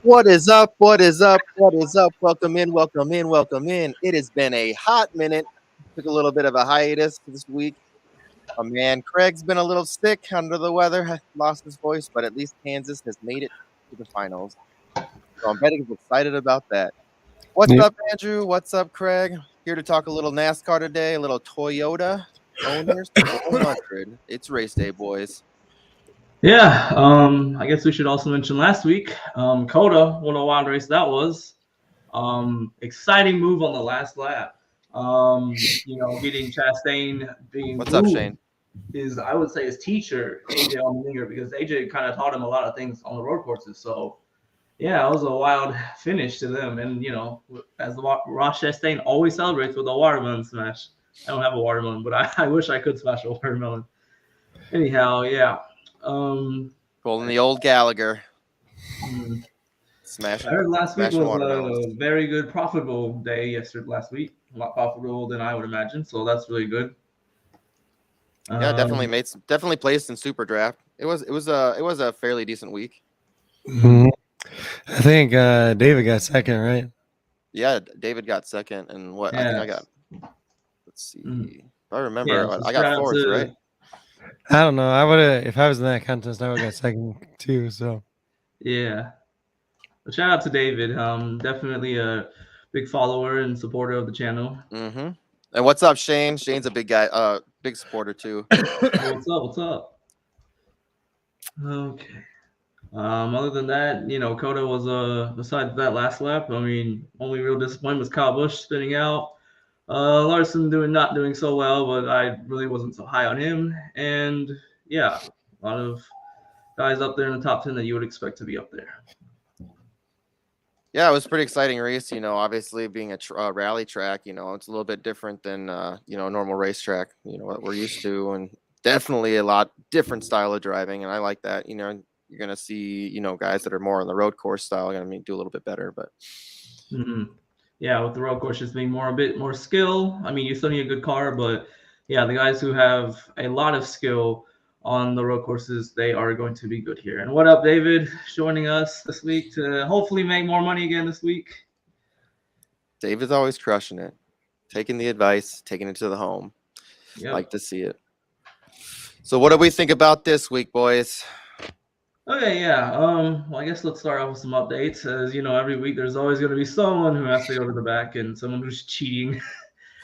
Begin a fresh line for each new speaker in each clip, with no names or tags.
What is up? What is up? What is up? Welcome in, welcome in, welcome in. It has been a hot minute. Took a little bit of a hiatus this week. My man Craig's been a little sick, under the weather, lost his voice, but at least Kansas has made it to the finals. So I'm betting he's excited about that. What's
Yep.
up, Andrew? What's up, Craig? Here to talk a little NASCAR today, a little Toyota owners 100. It's race day, boys.
Yeah, I guess we should also mention last week, Coda, what a wild race that was. Exciting move on the last lap. Beating Chastain, being
What's up, Shane?
Is I would say his teacher, AJ Allmendinger, because AJ kind of taught him a lot of things on the road courses. So yeah, it was a wild finish to them. And as the Ross Chastain always celebrates with a watermelon smash. I don't have a watermelon, but I wish I could smash a watermelon. Anyhow, yeah.
Pulling the old Gallagher. Smashing.
I heard last week was a very good, profitable day last week. A lot profitable than I would imagine, so that's really good.
Yeah, definitely placed in SuperDraft. It was a fairly decent week.
Mm-hmm. I think David got second, right?
Yeah, David got second, and what I think I got. Let's see. If I remember, I got fourth, right?
I don't know. I would have, if I was in that contest, I would have got second too. So
yeah. But shout out to David. Definitely a big follower and supporter of the channel.
Mm-hmm. And what's up, Shane? Shane's a big guy, big supporter too.
What's up? What's up? Okay. Other than that, Coda was besides that last lap, I mean, only real disappointment was Kyle Busch spinning out. Larson not doing so well, but I really wasn't so high on him. And yeah, a lot of guys up there in the top 10 that you would expect to be up there.
Yeah, it was a pretty exciting race. Obviously being a rally track, it's a little bit different than a normal racetrack. What we're used to, and definitely a lot different style of driving. And I like that. You're gonna see guys that are more on the road course style gonna do a little bit better, but.
Mm-hmm. Yeah, with the road course just being a bit more skill. I mean, you still need a good car, but yeah, the guys who have a lot of skill on the road courses, they are going to be good here. And what up, David, joining us this week to hopefully make more money again this week.
David's always crushing it, taking the advice, taking it to the home. Yep. Like to see it. So what do we think about this week, boys?
Okay, yeah. Well, I guess let's start off with some updates. As every week there's always going to be someone who has to go to the back and someone who's cheating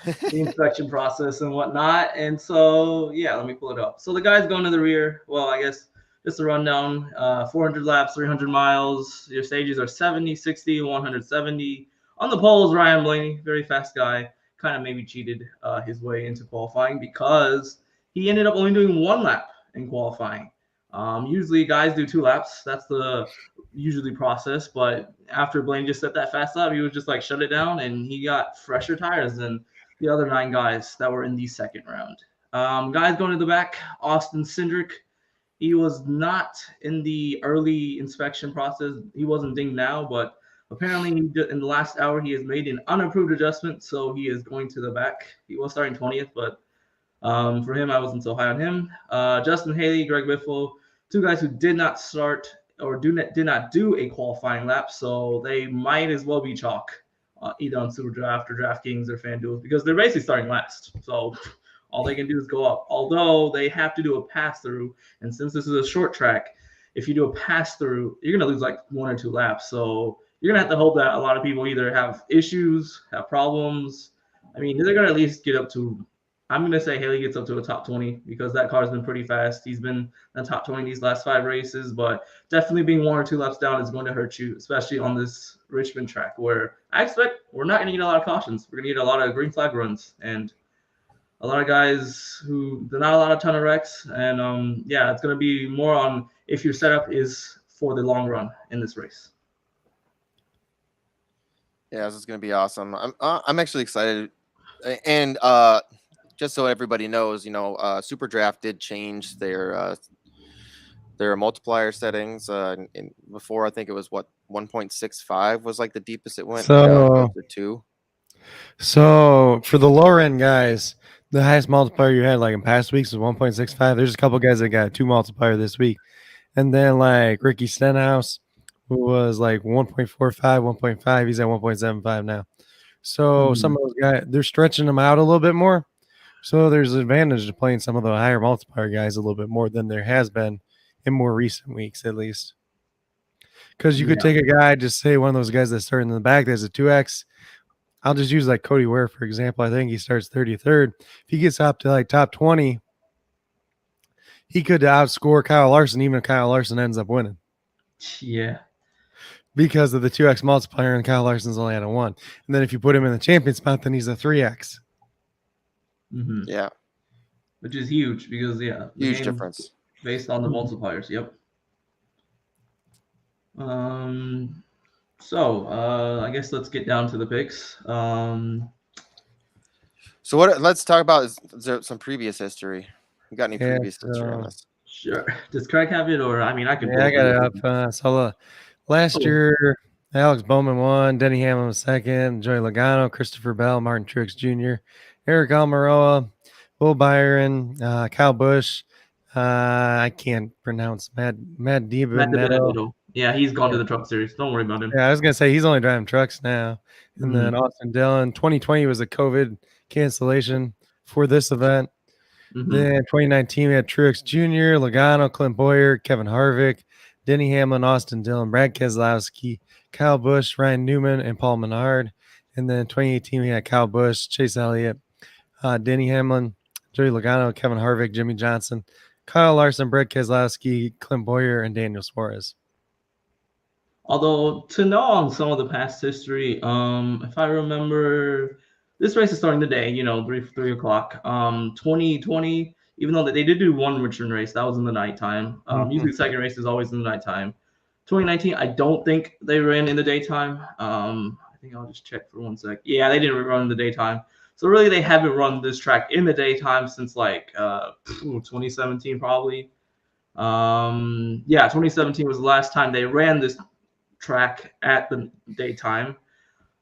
the inspection process and whatnot. And so, yeah, let me pull it up. So the guys going to the rear, well, I guess just a rundown, 400 laps, 300 miles. Your stages are 70, 60, 170. On the poles, Ryan Blaney, very fast guy, kind of maybe cheated his way into qualifying because he ended up only doing one lap in qualifying. Usually guys do 2 laps. That's the usually process. But after Blaine just set that fast lap, he was just like, shut it down. And he got fresher tires than the other 9 guys that were in the second round. Guys going to the back, Austin Cindric. He was not in the early inspection process. He wasn't dinged now, but apparently in the last hour, he has made an unapproved adjustment. So he is going to the back. He was starting 20th, but for him, I wasn't so high on him. Justin Haley, Greg Biffle. 2 guys who did not start or did not do a qualifying lap, so they might as well be chalk, either on SuperDraft or DraftKings or FanDuel, because they're basically starting last. So all they can do is go up. Although they have to do a pass-through, and since this is a short track, if you do a pass-through, you're going to lose like 1 or 2 laps. So you're going to have to hope that a lot of people either have issues, have problems. I mean, they're going to at least get up to – I'm going to say Haley gets up to a top 20 because that car's been pretty fast. He's been in the top 20 these last 5 races, but definitely being 1 or 2 laps down is going to hurt you, especially on this Richmond track where I expect we're not going to get a lot of cautions. We're going to get a lot of green flag runs and a lot of guys who – there's not a ton of wrecks. And, yeah, it's going to be more on if your setup is for the long run in this race.
Yeah, this is going to be awesome. I'm actually excited. And just so everybody knows, SuperDraft did change their multiplier settings. And before, I think it was 1.65 was like the deepest it went.
So,
to 2.
So for the lower end guys, the highest multiplier you had like in past weeks was 1.65. There's a couple guys that got 2 multiplier this week, and then like Ricky Stenhouse who was like 1.45, 1.5. He's at 1.75 now. So some of those guys, they're stretching them out a little bit more. So there's an advantage to playing some of the higher multiplier guys a little bit more than there has been in more recent weeks, at least. Because you could take a guy, just say one of those guys that start in the back that's a 2X. I'll just use like Cody Ware, for example. I think he starts 33rd. If he gets up to like top 20, he could outscore Kyle Larson, even if Kyle Larson ends up winning.
Yeah.
Because of the 2X multiplier, and Kyle Larson's only at a 1. And then if you put him in the champion spot, then he's a 3X.
Yeah.
Which is huge because, the
huge
game
difference
based on the multipliers. Yep. So I guess let's get down to the picks.
So let's talk about is there some previous history. You got any previous history on this?
Sure. Does Craig have it, or I mean, I can.
Yeah, I got it up. So last year, Alex Bowman won, Denny Hamlin was second, Joey Logano, Christopher Bell, Martin Truex Jr., Eric Almirola, Will Byron, Kyle Busch. I can't pronounce Matt DiBenedetto.
Yeah, he's gone to the Truck Series. Don't worry about him.
Yeah, I was gonna say he's only driving trucks now. And then Austin Dillon. 2020 was a COVID cancellation for this event. Then 2019 we had Truex Jr., Logano, Clint Boyer, Kevin Harvick, Denny Hamlin, Austin Dillon, Brad Keselowski, Kyle Busch, Ryan Newman, and Paul Menard. And then 2018 we had Kyle Busch, Chase Elliott, Denny Hamlin, Joey Logano, Kevin Harvick, Jimmy Johnson, Kyle Larson, Brad Keselowski, Clint Boyer, and Daniel Suarez.
Although to know on some of the past history, if I remember, this race is starting today. 3 o'clock. 2020, even though they did do one return race, that was in the nighttime. Usually the second race is always in the nighttime. 2019, I don't think they ran in the daytime. I think I'll just check for 1 sec. Yeah, they didn't run in the daytime. So really, they haven't run this track in the daytime since like 2017 probably. 2017 was the last time they ran this track at the daytime.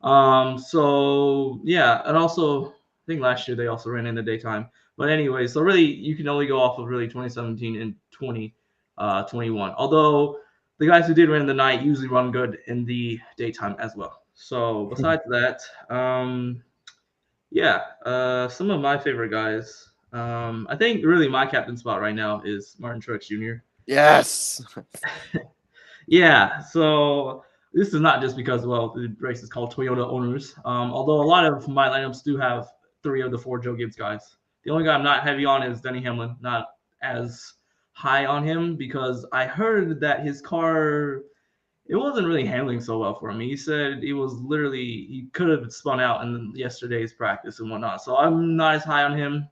And also I think last year they also ran in the daytime. But anyway, so really you can only go off of really 2017 and 2021. Although the guys who did run in the night usually run good in the daytime as well. So besides that, some of my favorite guys. I think really my captain spot right now is Martin Truex Jr.
Yes.
Yeah, so this is not just because, the race is called Toyota Owners. Although a lot of my lineups do have 3 of the 4 Joe Gibbs guys. The only guy I'm not heavy on is Denny Hamlin. Not as high on him because I heard that his car, it wasn't really handling so well for him. He said he could have spun out in yesterday's practice and whatnot. So I'm not as high on him.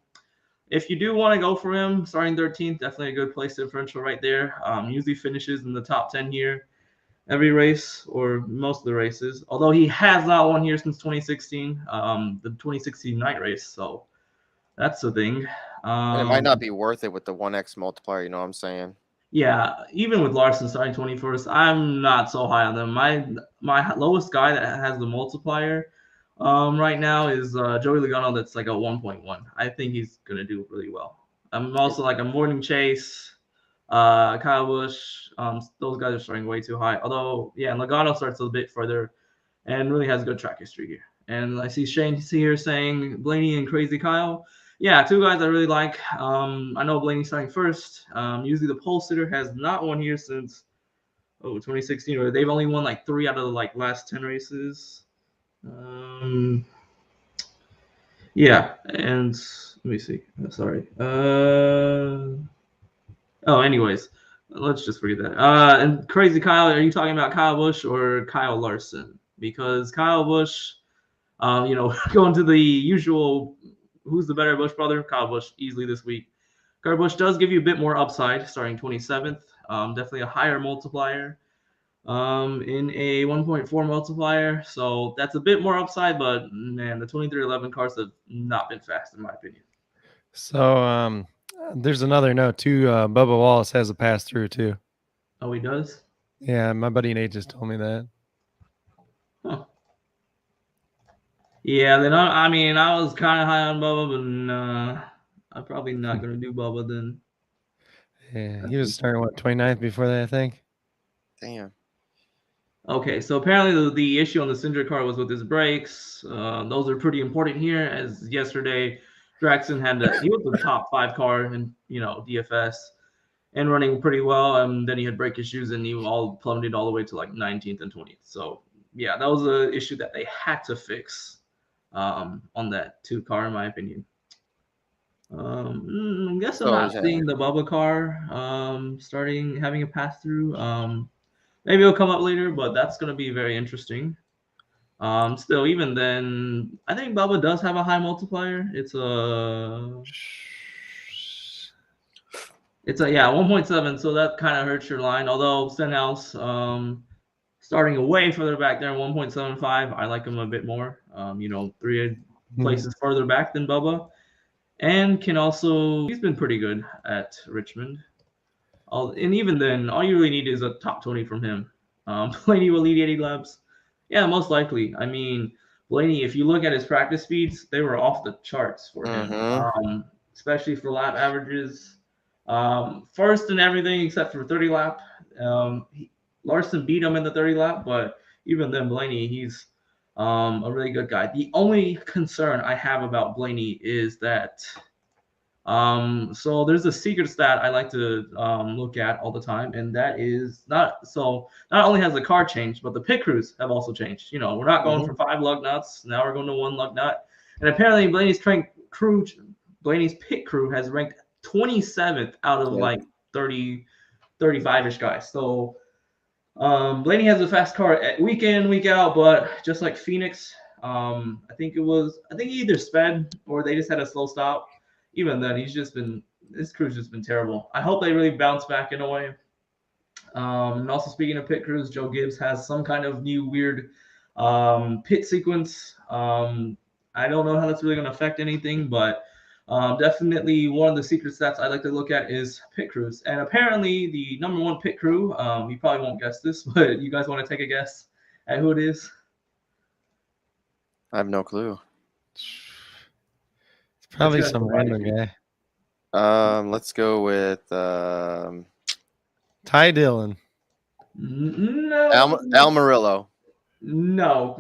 If you do want to go for him, starting 13th, definitely a good place differential right there. Usually finishes in the top 10 here every race or most of the races. Although he has not won here since 2016, the 2016 night race. So that's the thing.
And it might not be worth it with the 1x multiplier. You know what I'm saying?
Yeah, even with Larson starting 21st, I'm not so high on them. My lowest guy that has the multiplier right now is Joey Logano. That's like a 1.1. I think he's gonna do really well. I'm also like a Morning Chase, Kyle Busch. Those guys are starting way too high. Although, Logano starts a bit further and really has good track history here. And I see Shane here saying Blaney and Crazy Kyle. Yeah, 2 guys I really like. I know Blaney's starting first. Usually the pole sitter has not won here since 2016, or they've only won like 3 out of the last 10 races. And let me see. Sorry. Anyways, let's just forget that. And Crazy Kyle, are you talking about Kyle Busch or Kyle Larson? Because Kyle Busch, going to the usual, who's the better Busch brother? Kyle Busch, easily this week. Kyle Busch does give you a bit more upside, starting 27th. Definitely a higher multiplier. In a 1.4 multiplier, so that's a bit more upside, but man, the 2311 cars have not been fast in my opinion.
So there's another note too. Bubba Wallace has a pass through too.
Oh, he does?
Yeah, my buddy Nate just told me that.
Huh. Yeah, then I was kind of high on Bubba, but I'm probably not gonna do Bubba then.
Yeah, he was starting 29th before that, I think.
Damn.
Okay, so apparently the issue on the Cinder car was with his brakes. Those are pretty important here. As yesterday, Draxon he was the top 5 car in DFS and running pretty well. And then he had brake issues and he all plummeted all the way to like 19th and 20th. So yeah, that was an issue that they had to fix on that 2 car, in my opinion. I guess I'm
So
not seeing the Bubba car having a pass through. Maybe it'll come up later, but that's going to be very interesting. Still, even then, I think Bubba does have a high multiplier. It's a 1.7, so that kind of hurts your line. Although Stenhouse, starting away further back there, 1.75, I like him a bit more. 3 places further back than Bubba, and he's been pretty good at Richmond. And even then, all you really need is a top 20 from him. Blaney will lead 80 laps. Yeah, most likely. I mean, Blaney, if you look at his practice speeds, they were off the charts for him, especially for lap averages. First in everything except for 30 lap. Larson beat him in the 30 lap, but even then, Blaney, he's a really good guy. The only concern I have about Blaney is that so there's a secret stat I like to look at all the time, and that is not only has the car changed, but the pit crews have also changed. We're not going from 5 lug nuts, now we're going to 1 lug nut. And apparently Blaney's pit crew has ranked 27th out of like 30, 35-ish guys. So Blaney has a fast car week in, week out, but just like Phoenix, I think he either sped or they just had a slow stop. Even then, his crew's just been terrible. I hope they really bounce back in a way. And also, speaking of pit crews, Joe Gibbs has some kind of new weird pit sequence. I don't know how that's really going to affect anything, but definitely one of the secret stats I like to look at is pit crews. And apparently, the number 1 pit crew, you probably won't guess this, but you guys want to take a guess at who it is?
I have no clue.
It's probably some random guy.
Let's go with
Ty Dillon.
No.
Almarillo.
No,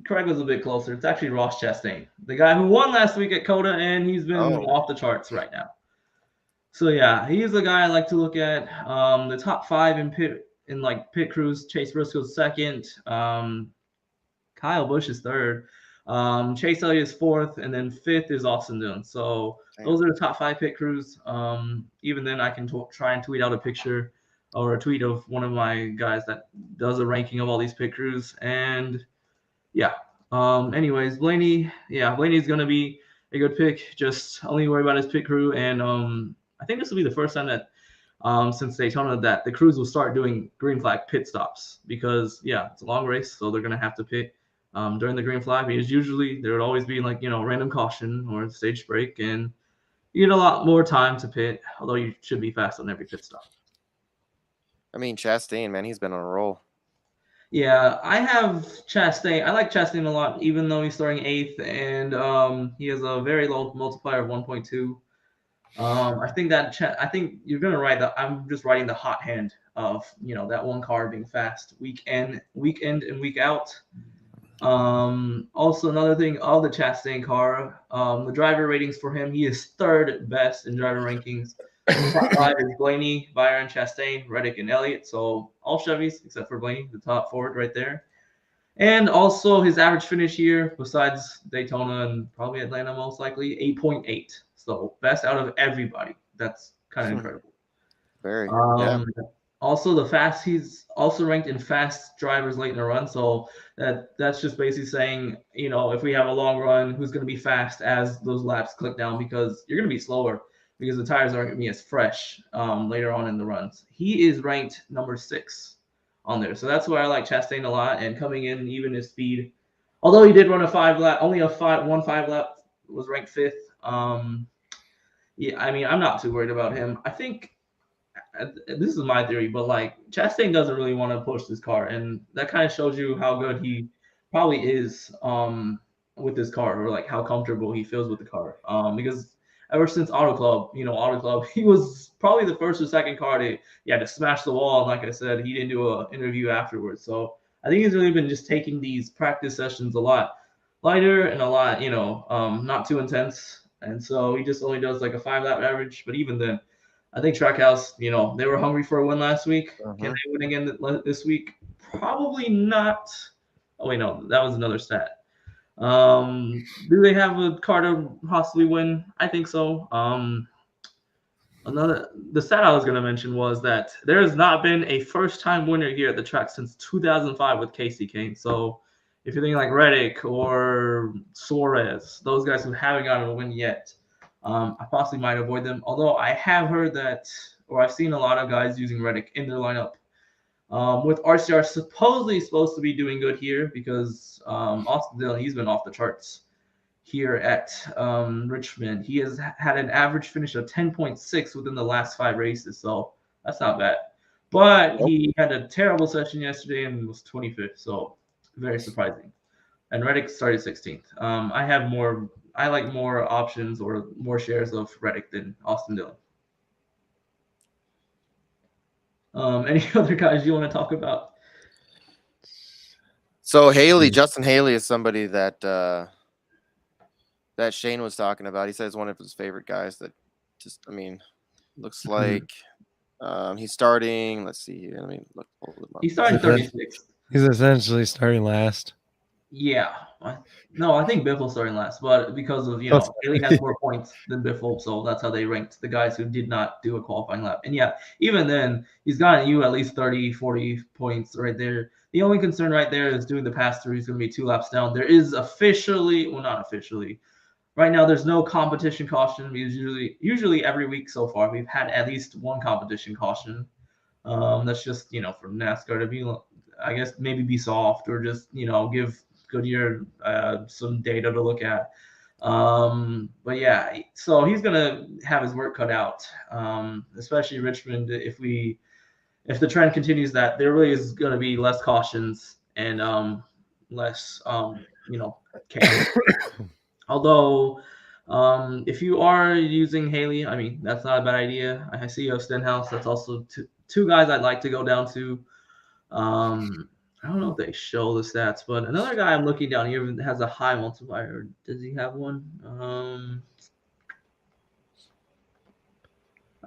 Craig was a bit closer. It's actually Ross Chastain, the guy who won last week at COTA, and he's been off the charts right now. So yeah, he's the guy I like to look at. The top 5 in pit crews: Chase Briscoe's 2nd, Kyle Busch is 3rd, Chase Elliott is 4th, and then 5th is Austin Dillon. So those are the top 5 pit crews. Even then, I can try and tweet out a picture or a tweet of one of my guys that does a ranking of all these pit crews. And yeah, anyways, Blaney's going to be a good pick. Just only worry about his pit crew. And I think this will be the first time that since Daytona that the crews will start doing green flag pit stops, because it's a long race, so they're going to have to pit during the green flag, because usually there would always be like random caution or stage break, and you get a lot more time to pit, although you should be fast on every pit stop.
I mean, Chastain, man, he's been on a roll.
Yeah, I have Chastain. I like Chastain a lot, even though he's starting 8th, and he has a very low multiplier of 1.2. I think you're gonna write that. I'm just writing the hot hand of that one car being fast week in, and week out. Also another thing of the Chastain car, the driver ratings for him, he is 3rd best in driver rankings. Top 5 is Blaney, Byron, Chastain, Reddick, and Elliott. So all Chevys except for Blaney, the top forward right there. And also his average finish here, besides Daytona and probably Atlanta most likely, 8.8. So best out of everybody. That's kind of incredible.
Very.
Also he's also ranked in fast drivers late in the run. So that's just basically saying, if we have a long run, who's going to be fast as those laps click down, because you're going to be slower because the tires aren't going to be as fresh later on in the runs. He is ranked number 6 on there. So that's why I like Chastain a lot. And coming in, even his speed, although he did run a 5 lap, only a 5 lap, was ranked 5th. Yeah, I mean, I'm not too worried about him. I think this is my theory, but like Chastain doesn't really want to push this car, and that kind of shows you how good he probably is with this car, or like how comfortable he feels with the car. Because ever since Auto Club, he was probably the first or second car to smash the wall. And like I said, he didn't do an interview afterwards. So I think he's really been just taking these practice sessions a lot lighter and a lot, not too intense. And so he just only does like a 5-lap average. But even then, I think Trackhouse, they were hungry for a win last week. Can they win again this week? Probably not. Oh, wait, no, that was another stat. Do they have a car to possibly win? I think so. The stat I was going to mention was that there has not been a first-time winner here at the track since 2005 with Casey Kane. So if you're thinking like Reddick or Suarez, those guys who haven't gotten a win yet, I possibly might avoid them. Although I have heard that, or I've seen a lot of guys using Reddick in their lineup. With RCR supposedly supposed to be doing good here because Austin Dillon, he's been off the charts here at Richmond. He has had an average finish of 10.6 within the last 5 races, so that's not bad. But he had a terrible session yesterday and was 25th, so very surprising. And Reddick started 16th. I like more options or more shares of Reddick than Austin Dillon. Any other guys you want to talk about?
So Justin Haley is somebody that Shane was talking about. He says one of his favorite guys that looks like he's starting. Let's see here.
He's starting 36th.
He's essentially starting last.
Yeah. No, I think Biffle's starting last, but because of, Haley has more points than Biffle, so that's how they ranked the guys who did not do a qualifying lap. And yeah, even then, he's gotten you at least 30, 40 points right there. The only concern right there is doing the pass-through. He's going to be 2 laps down. There is not officially. Right now, there's no competition caution. Usually every week so far, we've had at least one competition caution. That's just, from NASCAR to be, I guess, maybe be soft or just, give Goodyear some data to look at. But yeah, so he's going to have his work cut out, especially Richmond. If the trend continues that, there really is going to be less cautions and less, chaos. Although, if you are using Haley, that's not a bad idea. I see you have Stenhouse. That's also two guys I'd like to go down to. I don't know if they show the stats, but another guy I'm looking down here has a high multiplier. Does he have one?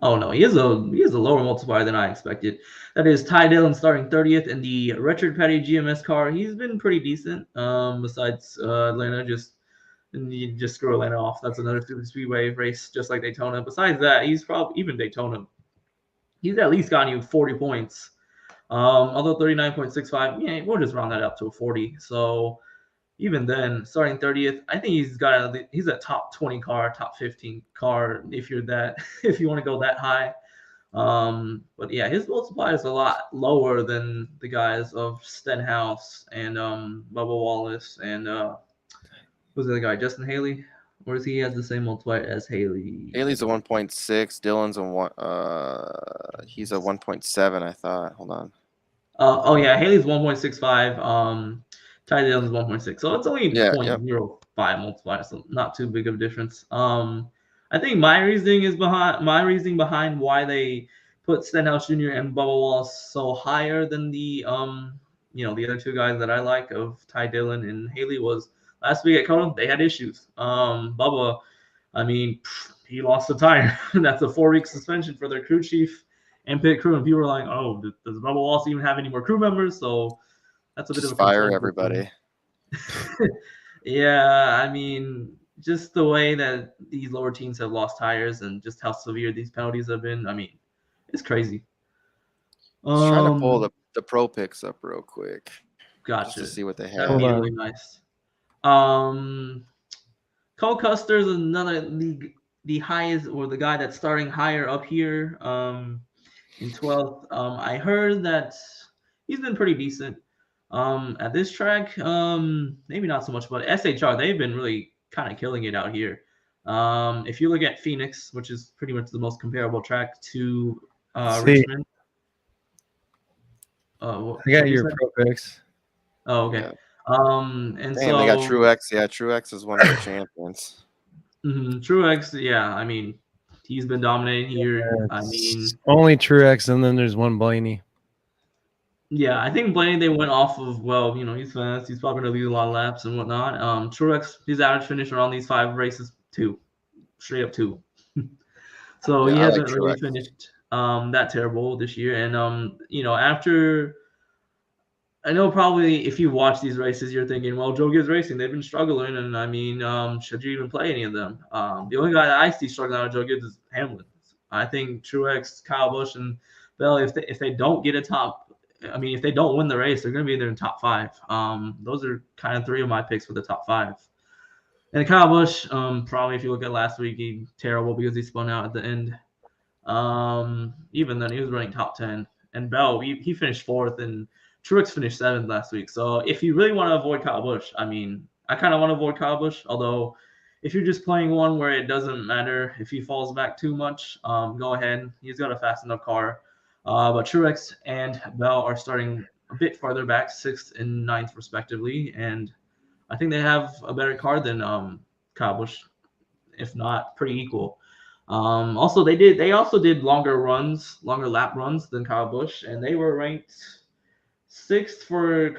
Oh no, he has a lower multiplier than I expected. That is Ty Dillon starting 30th in the Richard Petty GMS car. He's been pretty decent. Besides Atlanta, and you just screw Atlanta off. That's another super speedway race, just like Daytona. Besides that, he's probably even Daytona. He's at least gotten you 40 points. Although 39.65, yeah, we'll just round that up to a 40. So even then, starting 30th, I think he's a top 20 car, top 15 car if you want to go that high. But yeah, his multiplier is a lot lower than the guys of Stenhouse and Bubba Wallace and who's the other guy? Justin Haley? Or is he has the same multiplier as Haley?
Haley's a 1.6. Dillon's a 1. He's a 1.7. I thought. Hold on.
Oh yeah, Haley's 1.65. Ty Dillon's 1.6. So it's only 0.05 multiplier, so not too big of a difference. I think my reasoning behind why they put Stenhouse Jr. and Bubba Wallace so higher than the the other 2 guys that I like of Ty Dillon and Haley was last week at Kona, they had issues. Bubba, he lost a tire. That's a 4-week suspension for their crew chief and pit crew. And people were like, oh, does Bubba Wallace even have any more crew members? So that's a bit of a
fire everybody.
Yeah, just the way that these lower teams have lost tires and just how severe these penalties have been. It's crazy.
Just trying to pull the pro picks up real quick.
Gotcha.
Just to see what they have.
That'd be really nice. Cole Custer is another the highest, or the guy that's starting higher up here in 12th. I heard that he's been pretty decent at this track. Maybe not so much, but SHR, they've been really kind of killing it out here. If you look at Phoenix, which is pretty much the most comparable track to Richmond.
I got your pro picks.
Oh, okay.
Yeah.
And
Damn,
so
they got Truex. Yeah, Truex is one of the champions.
Truex, yeah, he's been dominating here.
Only Truex, and then there's one Blaney.
Yeah, I think Blaney they went off of he's fast, he's probably gonna lead a lot of laps and whatnot. Truex, his average finish around these 5 races two, straight up two. So
Yeah,
he
I like
hasn't really
Truex.
finished that terrible this year. And after I know probably if you watch these races, you're thinking, well, Joe Gibbs Racing, they've been struggling, and I mean, should you even play any of them? The only guy that I see struggling out of Joe Gibbs is Hamlin. I think Truex, Kyle Busch, and Bell, if they don't get a top, I mean, if they don't win the race, they're going to be in their top five. Those are kind of three of my picks for the top five. And Kyle Busch, probably if you look at last week, he terrible because he spun out at the end. Even then, he was running top 10. And Bell, he finished fourth, and Truex finished seventh last week. So if you really want to avoid Kyle Busch, I mean, I kind of want to avoid Kyle Busch. Although, if you're just playing one where it doesn't matter if he falls back too much, go ahead. He's got a fast enough car. But Truex and Bell are starting a bit farther back, sixth and ninth respectively, and I think they have a better car than Kyle Busch, if not pretty equal. Also, they also did longer lap runs than Kyle Busch, and they were ranked sixth for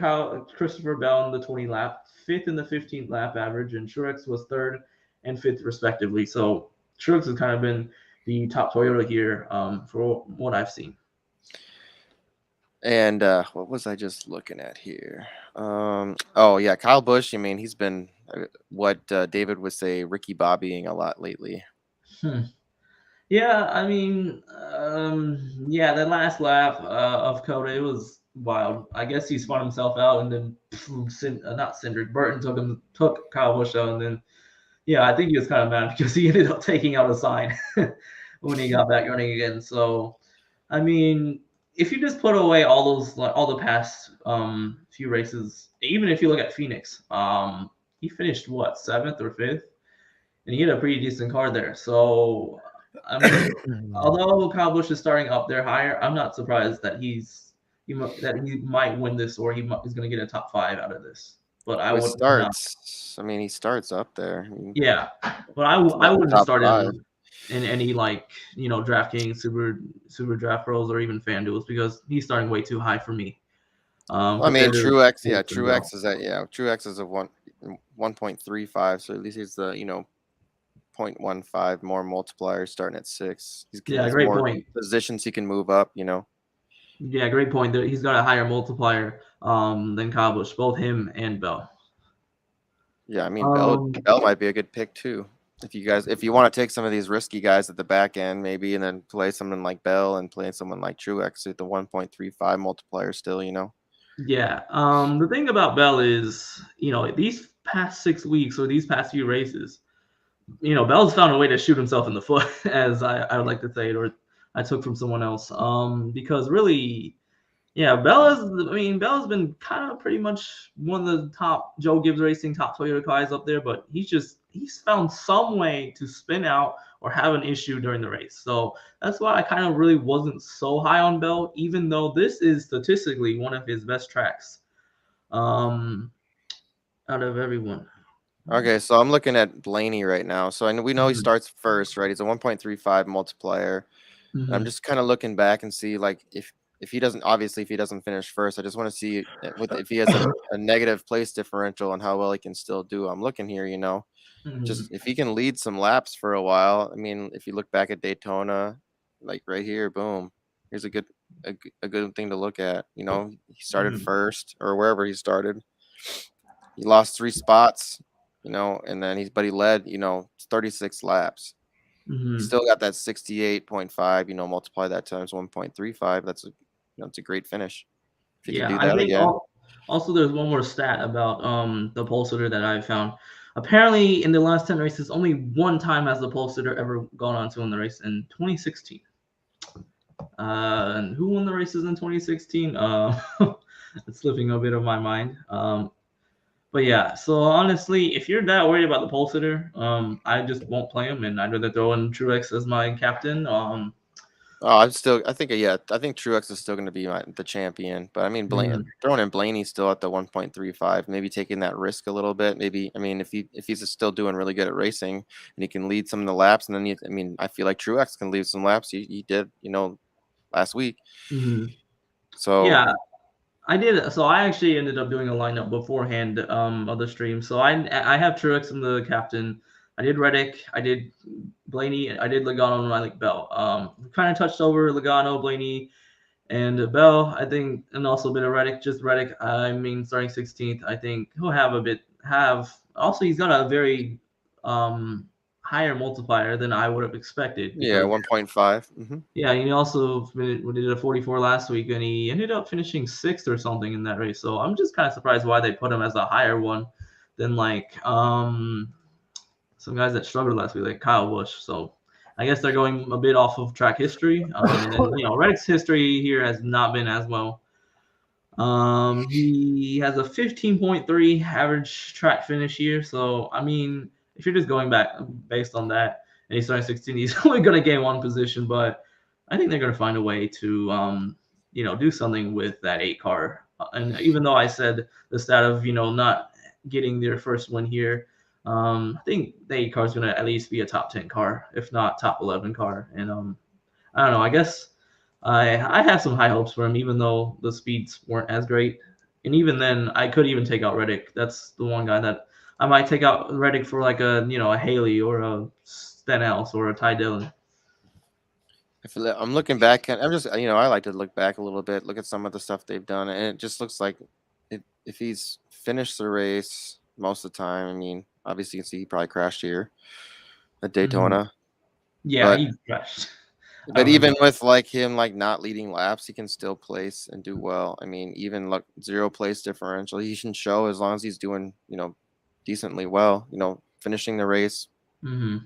Christopher Bell in the 20 lap, fifth in the 15th lap average, and Truex was third and fifth respectively. So Truex has kind of been the top Toyota here for what I've seen.
And what was I just looking at here? Oh yeah, Kyle Busch. I mean, he's been what David would say Ricky Bobbying a lot lately.
Yeah, I mean, yeah, that last lap of Coda, it was wild. I guess he spun himself out, and then not Cindric, Burton took Kyle Busch out, and then yeah, I think he was kind of mad because he ended up taking out a sign when he got back running again. So, I mean, if you just put away all the past few races, even if you look at Phoenix, he finished what, seventh or fifth, and he had a pretty decent car there. So, I mean, although Kyle Busch is starting up there higher, I'm not surprised that he might win this, or he's going to get a top five out of this. But I
With
would not.
starts, I mean, he starts up there. I mean,
Yeah, but I
it's not
wouldn't
top
start
five.
him in any DraftKings, SuperDraft Pros, or even FanDuels because he's starting way too high for me.
I mean,
Compared to
Truex, yeah,
Busch and Bell.
Truex is at Truex is a 1.35, so at least he's the 0.15 more multiplier starting at 6.
Yeah,
He's
great
more
point.
positions he can move up.
Yeah, great point. He's got a higher multiplier than Kyle Busch, both him and Bell.
Yeah, I mean Bell might be a good pick too. If you want to take some of these risky guys at the back end, maybe, and then play someone like Bell and play someone like Truex at the 1.35 multiplier still.
Yeah. The thing about Bell is, these past 6 weeks or these past few races, Bell's found a way to shoot himself in the foot, as I would like to say it, or I took from someone else. Because really, yeah, Bella's been kind of pretty much one of the top Joe Gibbs Racing top Toyota guys up there, but he's found some way to spin out or have an issue during the race. So that's why I kind of really wasn't so high on Bell, even though this is statistically one of his best tracks out of everyone.
Okay, so I'm looking at Blaney right now. So we know he starts first, right? He's a 1.35 multiplier. And I'm just kind of looking back and see like if he doesn't finish first, I just want to see if he has a negative place differential and how well he can still do. I'm looking here, just if he can lead some laps for a while. I mean, if you look back at Daytona, like right here, boom, here's a good thing to look at. He started first or wherever he started. He lost 3 spots, and then he led, 36 laps. Still got that 68.5, multiply that times 1.35. That's a great finish. If you can do
I
that
think
again.
also there's one more stat about the pole sitter that I found. Apparently, in the last 10 races, only one time has the pole sitter ever gone on to win the race in 2016. And who won the races in 2016? It's slipping a bit of my mind. But yeah, so honestly, if you're that worried about the pole sitter, I just won't play him, and I'd rather throw in Truex as my captain.
I think Truex is still going to be the champion, but I mean, throwing in Blaney still at the 1.35, maybe taking that risk a little bit. Maybe, I mean, if he's still doing really good at racing and he can lead some of the laps, and then I feel like Truex can lead some laps. He did, last week.
Mm-hmm.
So
Yeah, I did. So I actually ended up doing a lineup beforehand of the stream. So I have Truex in the captain. I did Reddick. I did Blaney. I did Logano, and I like Bell. Kind of touched over Logano, Blaney, and Bell. I think, and also a bit of Reddick. Just Reddick. I mean, starting 16th. I think he'll have. Also, he's got a very higher multiplier than I would have expected.
Yeah, 1.5.
Yeah, he also did a 44 last week, and he ended up finishing 6th or something in that race. So I'm just kind of surprised why they put him as a higher one than like some guys that struggled last week, like Kyle Busch. So I guess they're going a bit off of track history. And then, Reddick's history here has not been as well. He has a 15.3 average track finish here. So, I mean, if you're just going back based on that, and he's starting 16, he's only going to gain one position. But I think they're going to find a way to, do something with that 8 car. And even though I said the stat of, not getting their first win here, I think the 8 car is going to at least be a top 10 car, if not top 11 car. And I don't know. I guess I have some high hopes for him, even though the speeds weren't as great. And even then, I could even take out Reddick. That's the one guy that I might take out Reddick for like a Haley or a Stenhouse or a Ty Dillon.
I'm looking back at. I'm just I like to look back a little bit, look at some of the stuff they've done, and it just looks like if he's finished the race most of the time. I mean, obviously you can see he probably crashed here at Daytona.
Yeah, he crashed.
But even with like him not leading laps, he can still place and do well. I mean, even 0 place differential, he can show as long as he's doing decently well. Finishing the race, he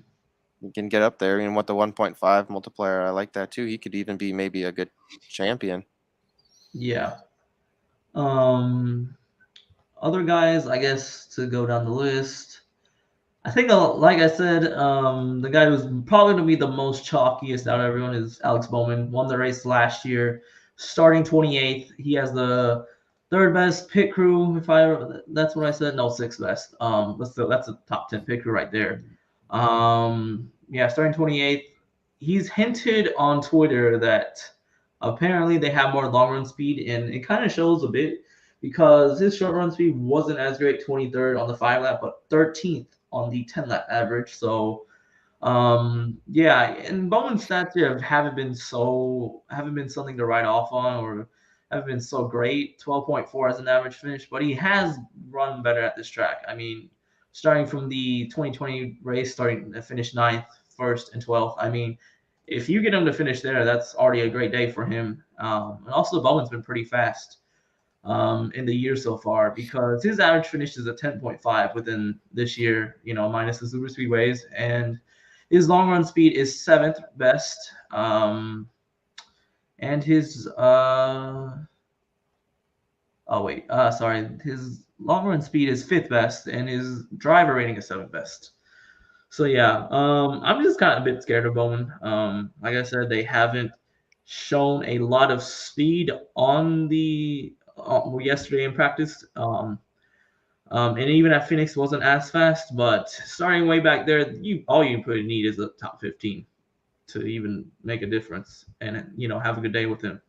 can get up there. And what the 1.5 multiplier, I like that too. He could even be maybe a good champion.
Yeah. Other guys, I guess, to go down the list. I think, like I said, the guy who's probably going to be the most chalkiest out of everyone is Alex Bowman. Won the race last year, starting 28th. He has the 3rd best pit crew. That's what I said. No, 6th best. That's a top 10 pit crew right there. Starting 28th. He's hinted on Twitter that apparently they have more long run speed, and it kind of shows a bit because his short run speed wasn't as great. 23rd on the 5 lap, but 13th on the 10 lap average. So and Bowman's stats here haven't been something to write off on, or haven't been so great. 12.4 as an average finish, but he has run better at this track. I mean, starting from the 2020 race, starting to finish 9th, 1st, and 12th. I mean, if you get him to finish there, that's already a great day for him. And also Bowman's been pretty fast in the year so far, because his average finish is a 10.5 within this year, minus the super speedways, and his long run speed is 7th best. And his his long run speed is 5th best, and his driver rating is 7th best. So yeah, I'm just kind of a bit scared of Bowman. Like I said, they haven't shown a lot of speed on the yesterday in practice. And even at Phoenix wasn't as fast, but starting way back there, all you pretty need is a top 15 to even make a difference, and have a good day with him.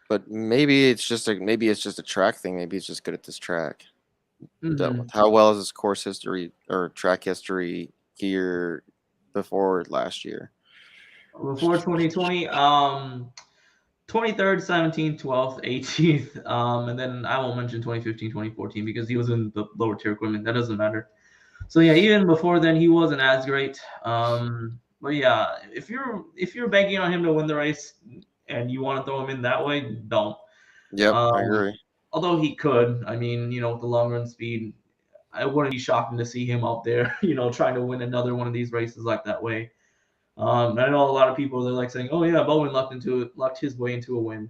But maybe it's just a track thing. Maybe he's just good at this track. How well is his course history or track history here before last year?
Before 2020, 23rd, 17th, 12th, 18th, and then I won't mention 2015, 2014 because he was in the lower tier equipment. That doesn't matter. So yeah, even before then, he wasn't as great. But yeah, if you're banking on him to win the race and you want to throw him in that way, don't.
Yep, I agree.
Although he could, I mean, with the long run speed, I wouldn't be shocking to see him out there, trying to win another one of these races like that way. I know a lot of people, they're like saying, "Oh yeah, Bowman lucked his way into a win."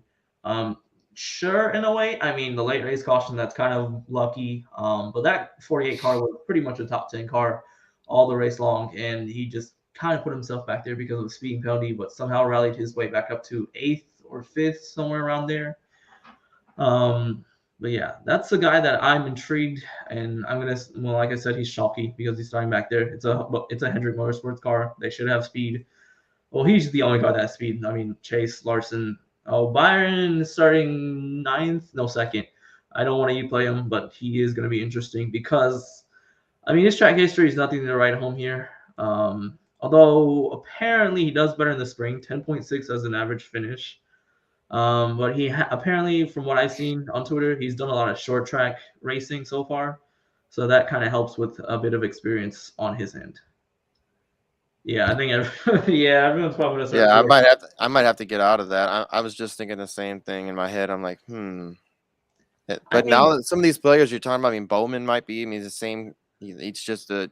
Sure, in a way. I mean, the late race caution, that's kind of lucky. But that 48 car was pretty much a top 10 car all the race long, and he just kind of put himself back there because of the speeding penalty, but somehow rallied his way back up to 8th or 5th, somewhere around there. But yeah, that's the guy that I'm intrigued, and like I said, he's chalky because he's starting back there. It's a Hendrick Motorsports car. They should have speed. Well, he's the only car that has speed. I mean, Chase, Larson, Oh, Byron starting 9th, no, 2nd. I don't want to play him, but he is going to be interesting because, I mean, his track history is nothing to write home here. Although apparently he does better in the spring, 10.6 as an average finish. But he apparently, from what I've seen on Twitter, he's done a lot of short track racing so far, so that kind of helps with a bit of experience on his end. Yeah, I think everyone's probably gonna start.
Yeah, I might have to get out of that. I was just thinking the same thing in my head. I'm like, But now that some of these players you're talking about, I mean, Bowman might be. I mean, the same. It's just a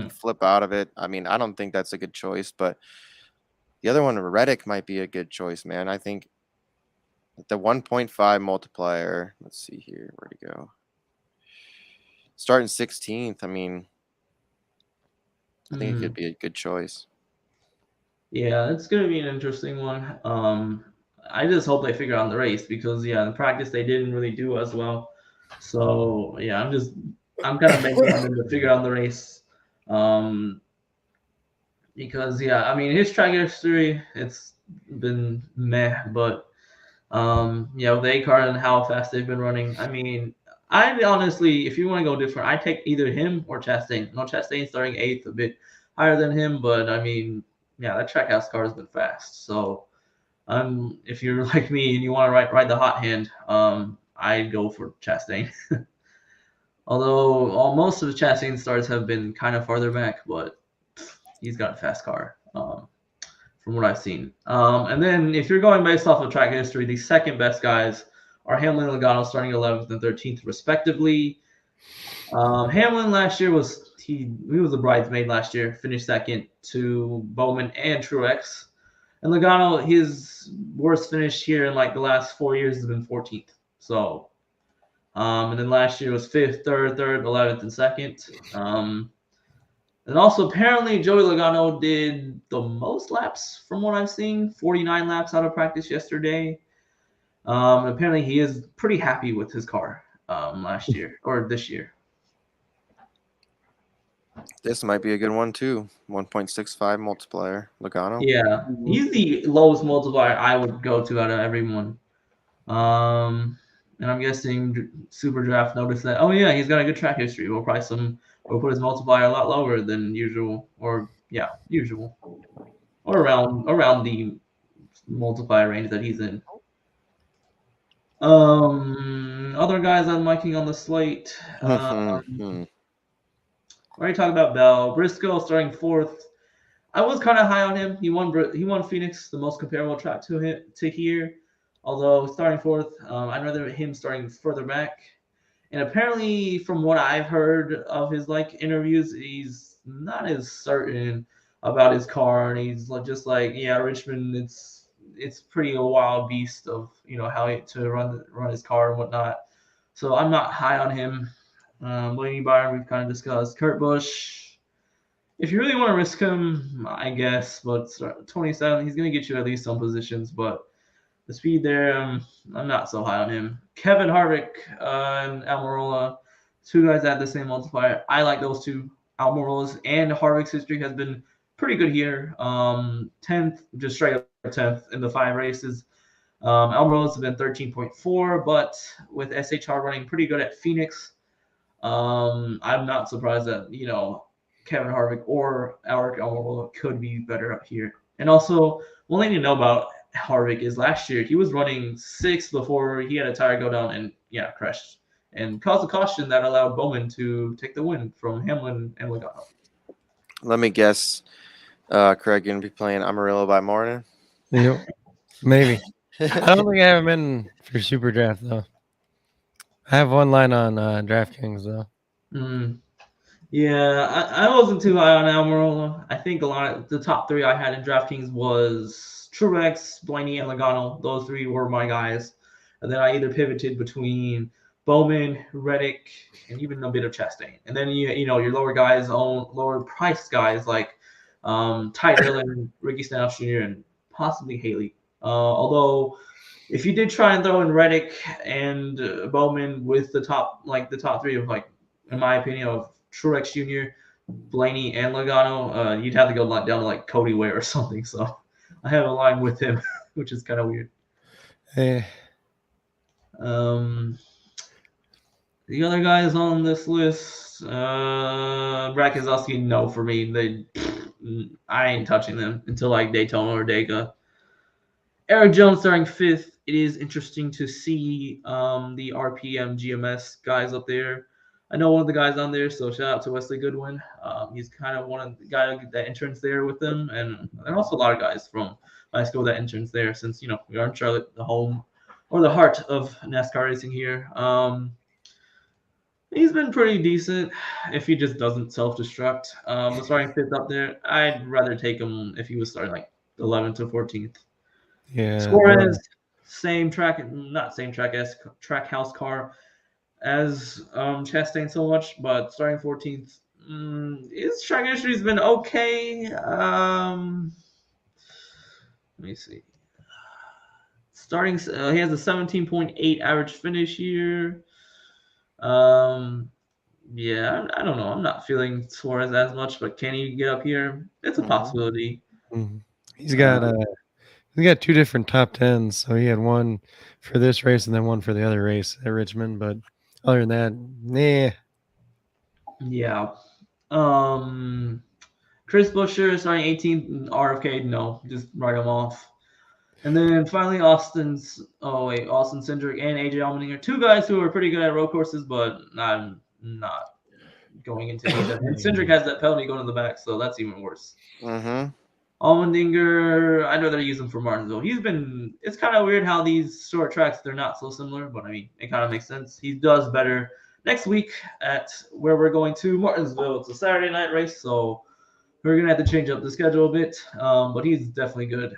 flip out of it. I mean, I don't think that's a good choice, but the other one, Reddick, might be a good choice, man. I think the 1.5 multiplier. Let's see here. Where'd he go? Starting 16th. I mean, I think it could be a good choice.
Yeah, it's gonna be an interesting one. I just hope they figure out the race because in the practice they didn't really do as well. So yeah, I'm kind of banking on them to figure out the race. Because I mean his track history it's been meh, but with the A-Card and how fast they've been running, I mean, I honestly, if you want to go different, I take either him or Chastain. No, Chastain starting 8th, a bit higher than him, but I mean, that Trackhouse car has been fast. So, if you're like me and you want to ride the hot hand, I'd go for Chastain. Although most of the Chastain starts have been kind of farther back, but he's got a fast car. From what I've seen. And then if you're going based off of track history, the second best guys are Hamlin and Logano starting 11th and 13th respectively. Hamlin last year he was a bridesmaid last year, finished second to Bowman and Truex. And Logano, his worst finish here in like the last 4 years has been 14th. So, and then last year was 5th, 3rd, 11th, and 2nd. And also, apparently, Joey Logano did the most laps from what I've seen, 49 laps out of practice yesterday. Apparently, he is pretty happy with his car last year or this year.
This might be a good one, too. 1.65 multiplier, Logano.
Yeah, he's the lowest multiplier I would go to out of everyone. And I'm guessing SuperDraft noticed that, oh, yeah, he's got a good track history. We'll put his multiplier a lot lower than usual, or around the multiplier range that he's in. Other guys I'm liking on the slate. Already talked about Bell. Briscoe starting 4th. I was kind of high on him. He won Phoenix, the most comparable track to here. Although starting 4th, I'd rather him starting further back. And apparently, from what I've heard of his interviews, he's not as certain about his car, and he's just like, Richmond, it's pretty a wild beast of how to run his car and whatnot. So I'm not high on him. Blaney Byron, we've kind of discussed. Kurt Busch, if you really want to risk him, I guess, but 27, he's going to get you at least some positions, but the speed there, I'm not so high on him. Kevin Harvick and Almirola, 2 guys that have the same multiplier. I like those two. Almirola's and Harvick's history has been pretty good here. 10th, just straight up 10th in the 5 races. Almirola's been 13.4, but with SHR running pretty good at Phoenix, I'm not surprised that Kevin Harvick or Alec Almirola could be better up here. And also, one thing to know about Harvick is last year he was running 6th before he had a tire go down and crashed and caused a caution that allowed Bowman to take the win from Hamlin and Logano.
Let me guess, Craig, you're gonna be playing Amarillo by morning?
Yep. Maybe. I don't think I have him in for SuperDraft though. I have one line on DraftKings though.
Yeah, I wasn't too high on Almirola. I think a lot of the top 3 I had in DraftKings was Truex, Blaney, and Logano. Those 3 were my guys. And then I either pivoted between Bowman, Reddick, and even a bit of Chastain. And then your lower priced guys like Ty Dillon, Ricky Stenhouse Jr., and possibly Haley. Although if you did try and throw in Reddick and Bowman with the top 3 of in my opinion of Truex Jr., Blaney, and Logano, you'd have to go down to Cody Ware or something. So I have a line with him. which is kind of weird.
Eh,
The other guys on this list, Brad Keselowski, no for me. I ain't touching them until like Daytona or Dega. Eric Jones starting fifth. It is interesting to see the RPM GMS guys up there. I know one of the guys on there, so shout out to Wesley Goodwin. He's kind of one of the guys that interns there with them, and also a lot of guys from high school that interns there. Since we are in Charlotte, the home or the heart of NASCAR racing here. He's been pretty decent if he just doesn't self-destruct. But starting fifth up there, I'd rather take him if he was starting like 11th to 14th.
yeah.
Suarez, same track, not same track as track house car as Chastain so much, but starting 14th. His track history has been okay. Let me see. Starting, he has a 17.8 average finish here. Yeah, I don't know. I'm not feeling Suarez as much, but can he get up here? It's a possibility.
Mhm. He's got 2 different top 10s. So he had one for this race and then one for the other race at Richmond. But other than that, nah.
Yeah. Chris Buescher starting 18th, RFK, no, just write him off. And then finally Austin Cindric and AJ Allmendinger, two guys who are pretty good at road courses, but I'm not going into any of them. And Cindric has that penalty going to the back, so that's even worse. Allmendinger, I'd rather use him for Martinsville. It's kind of weird how these short tracks, they're not so similar, but I mean, it kind of makes sense. He does better next week at where we're going to, Martinsville. It's a Saturday night race, so we're going to have to change up the schedule a bit, but he's definitely good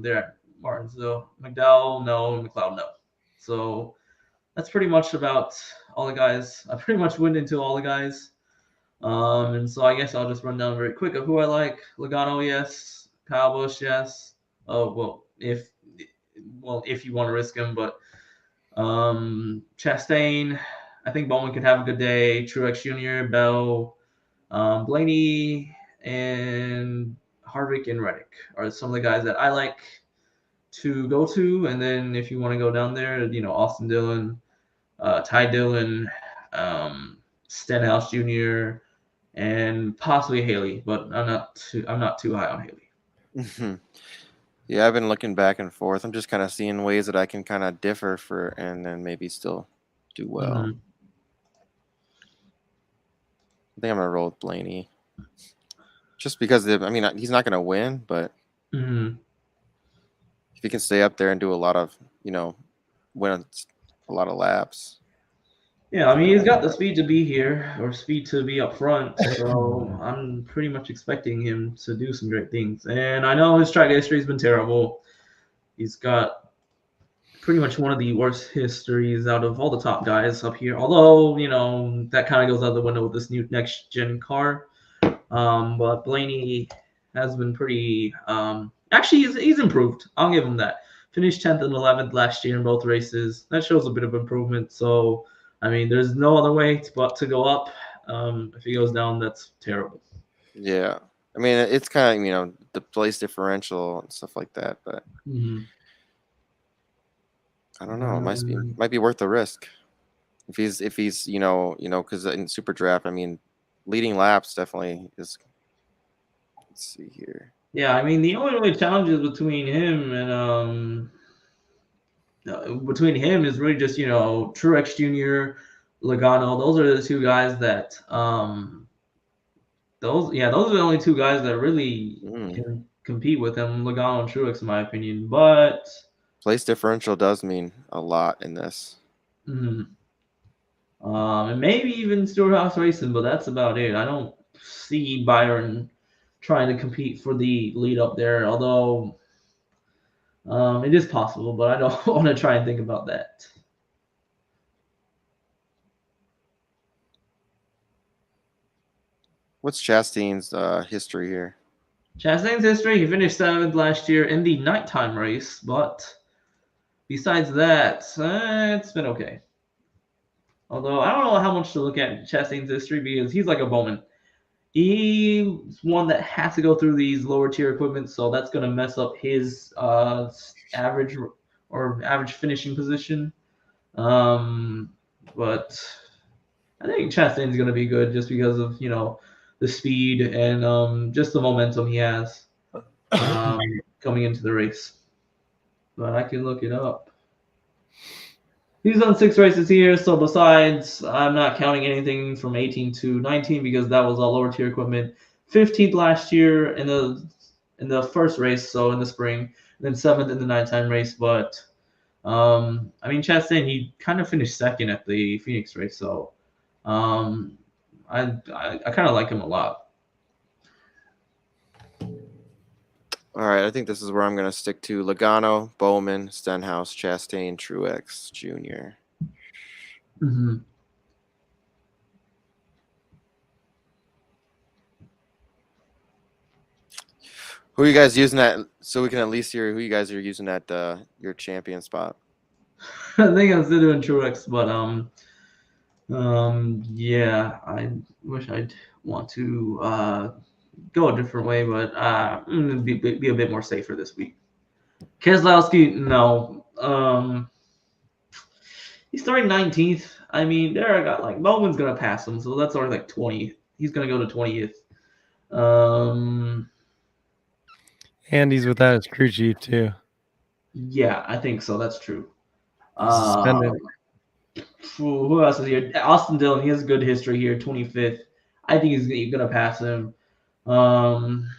there at Martinsville. McDowell, no. McLeod, no. So that's pretty much about all the guys. I pretty much went into all the guys. And so I guess I'll just run down very quick of who I like. Logano, yes. Kyle Busch, yes. Oh, well, if you want to risk him, but Chastain, I think Bowman could have a good day. Truex Jr., Bell, Blaney, and Harvick and Reddick are some of the guys that I like to go to. And then if you want to go down there, Austin Dillon, Ty Dillon, Stenhouse Jr., and possibly Haley, but I'm not too high on Haley.
Yeah, I've been looking back and forth. I'm just kind of seeing ways that I can kind of differ and then maybe still do well. I think I'm gonna roll with Blaney, just because he's not gonna win, but if he can stay up there and do a lot of win a lot of laps.
Yeah, I mean, he's got the speed to be here, or speed to be up front, so I'm pretty much expecting him to do some great things. And I know his track history has been terrible. He's got pretty much one of the worst histories out of all the top guys up here. Although, that kind of goes out the window with this new next-gen car. But Blaney has been pretty actually, he's improved. I'll give him that. Finished 10th and 11th last year in both races. That shows a bit of improvement. So, I mean, there's no other way but to go up. If he goes down, that's terrible.
Yeah. I mean, it's kind of, the place differential and stuff like that, but I don't know. It might be worth the risk. If he's because in SuperDraft, I mean, leading laps definitely is. Let's see here.
Yeah, I mean, the only really challenges between him is really just Truex Jr., Logano. Those are the two guys that those are the only two guys that really can compete with him, Logano and Truex, in my opinion. But
place differential does mean a lot in this.
And maybe even Stewart-Haas Racing, but that's about it. I don't see Byron trying to compete for the lead up there, although it is possible, but I don't want to try and think about that.
What's Chastain's history here?
Chastain's history, he finished 7th last year in the nighttime race, but besides that, it's been okay. Although I don't know how much to look at Chastain's history because he's like a Bowman. He's one that has to go through these lower tier equipment, so that's going to mess up his average or average finishing position. But I think Chastain's going to be good just because of the speed and just the momentum he has coming into the race. But I can look it up. He's done 6 races here, so besides, I'm not counting anything from 18 to 19 because that was all lower tier equipment. 15th last year in the first race, so in the spring, and then 7th in the nighttime race. But I mean, Chastain, he kind of finished second at the Phoenix race, so I kind of like him a lot.
All right, I think this is where I'm going to stick to Logano, Bowman, Stenhouse, Chastain, Truex Jr.
Mm-hmm.
Who are you guys using at? So we can at least hear who you guys are using at your champion spot.
I think I'm still doing Truex, but yeah, I wish I'd want to go a different way, but I'm gonna be a bit more safer this week. Keselowski, no. He's starting 19th. I mean, there I got like Bowman's gonna pass him, so that's already like 20th. He's gonna go to 20th.
And he's without his crew chief too.
Yeah, I think so. That's true.
Suspended.
Who else is here? Austin Dillon. He has good history here. 25th. I think he's gonna pass him. Larson.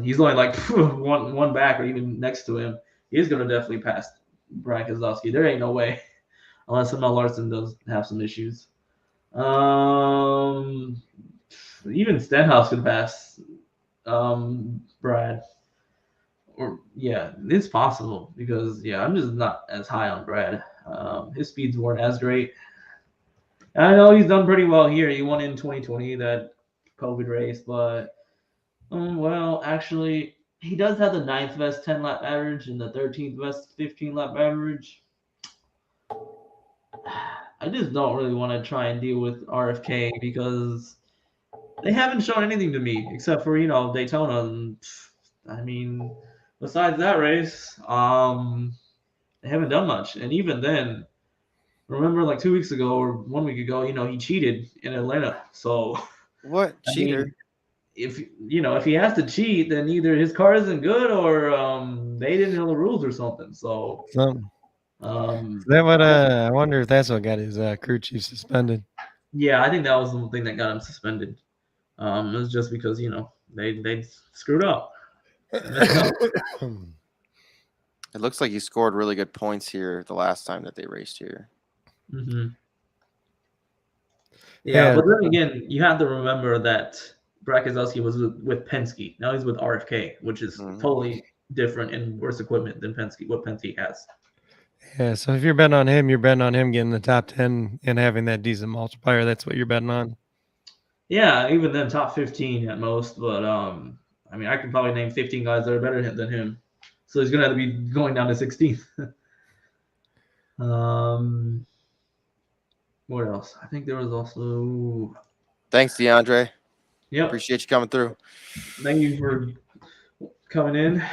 He's only like one back or even next to him. He's gonna definitely pass Brian Keselowski. There ain't no way, unless somehow Larson does have some issues. Even Stenhouse could pass Brad. Or yeah, it's possible because I'm just not as high on Brad. His speeds weren't as great. And I know he's done pretty well here. He won in 2020 that COVID race, but well, actually, he does have the 9th best 10 lap average and the 13th best 15 lap average. I just don't really want to try and deal with RFK because they haven't shown anything to me except for Daytona. And, I mean, besides that race, they haven't done much. And even then, remember like 2 weeks ago or 1 week ago, he cheated in Atlanta. So
What cheater?
I mean, if he has to cheat, then either his car isn't good or they didn't know the rules or something. So
Is that what? I wonder if that's what got his crew chief suspended.
yeah, I think that was the thing that got him suspended. It was just because they screwed up.
It looks like he scored really good points here the last time that they raced here.
Mm-hmm. Yeah, but then again, you have to remember that Brad Keselowski was with Penske. Now he's with RFK, which is totally different and worse equipment than what Penske has.
Yeah, so if you're betting on him, you're betting on him getting the top 10 and having that decent multiplier. That's what you're betting on.
Yeah, even then top 15 at most. But I mean, I can probably name 15 guys that are better than him. So he's gonna have to be going down to 16th. What else? I think there was also.
Thanks, DeAndre.
Yep.
Appreciate you coming through.
Thank you for coming in.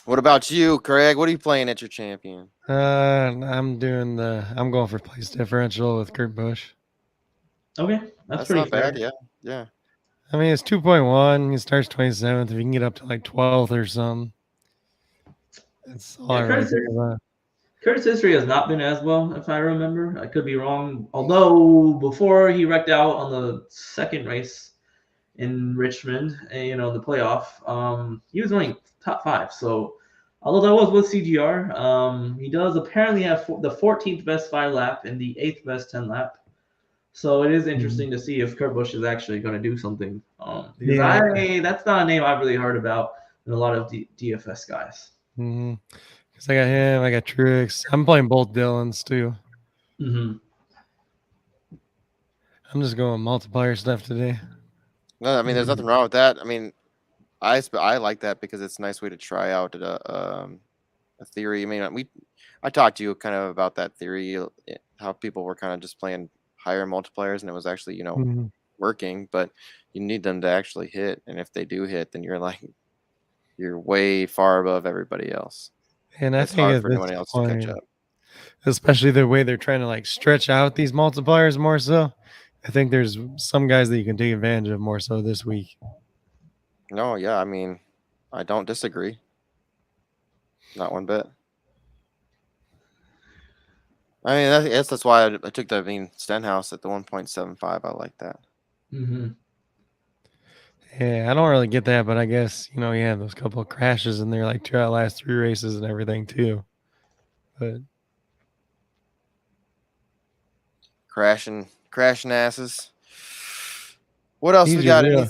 What about you, Craig? What are you playing at your champion?
I'm going for place differential with Kurt Busch.
Okay, that's pretty
not
fair.
bad. Yeah.
I mean, it's 2.1. He starts 27th. If you can get up to like 12th or something, that's all I really think about.
Kurt's history has not been as well, if I remember. I could be wrong. Although before he wrecked out on the second race in Richmond, the playoff, he was only top 5. So although that was with CGR, he does apparently have the 14th best 5 lap and the 8th best 10 lap. So it is interesting to see if Kurt Busch is actually going to do something. Because that's not a name I've really heard about in a lot of DFS guys.
Mm-hmm. Because I got him, I got Truex. I'm playing both Dillons too.
Mm-hmm.
I'm just going multiplier stuff today.
No, I mean, there's nothing wrong with that. I mean, I like that because it's a nice way to try out a theory. I mean, I talked to you kind of about that theory, how people were kind of just playing higher multipliers and it was actually,
Mhm.
working, but you need them to actually hit. And if they do hit, then you're way far above everybody else.
And I
It's
think
hard
at
for
this
anyone else to catch
point,
up.
especially the way they're trying to like stretch out these multipliers more so, I think there's some guys that you can take advantage of more so this week.
No, yeah, I mean, I don't disagree. Not one bit. I mean, I guess that's why I took the Stenhouse at the 1.75. I like that.
Mm-hmm.
Yeah, I don't really get that, but I guess, yeah, those couple of crashes in there like throughout the last 3 races and everything too. But
Crashing asses. What else we
he's your
got?
real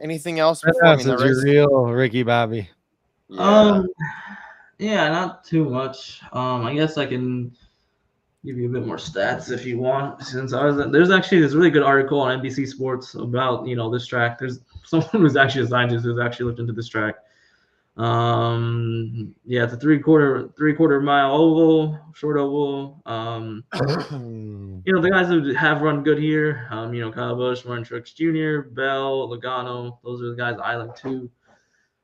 Anything else
that
before? I mean,
house
the
is your
race.
real Ricky Bobby.
Yeah.
Yeah, not too much. I guess I can give you a bit more stats if you want. Since there's actually this really good article on NBC Sports about this track. There's someone who's actually a scientist who's actually looked into this track. Yeah, it's a three quarter mile oval, short oval. The guys who have run good here, Kyle Busch, Martin Truex Jr., Bell, Logano, those are the guys I like too.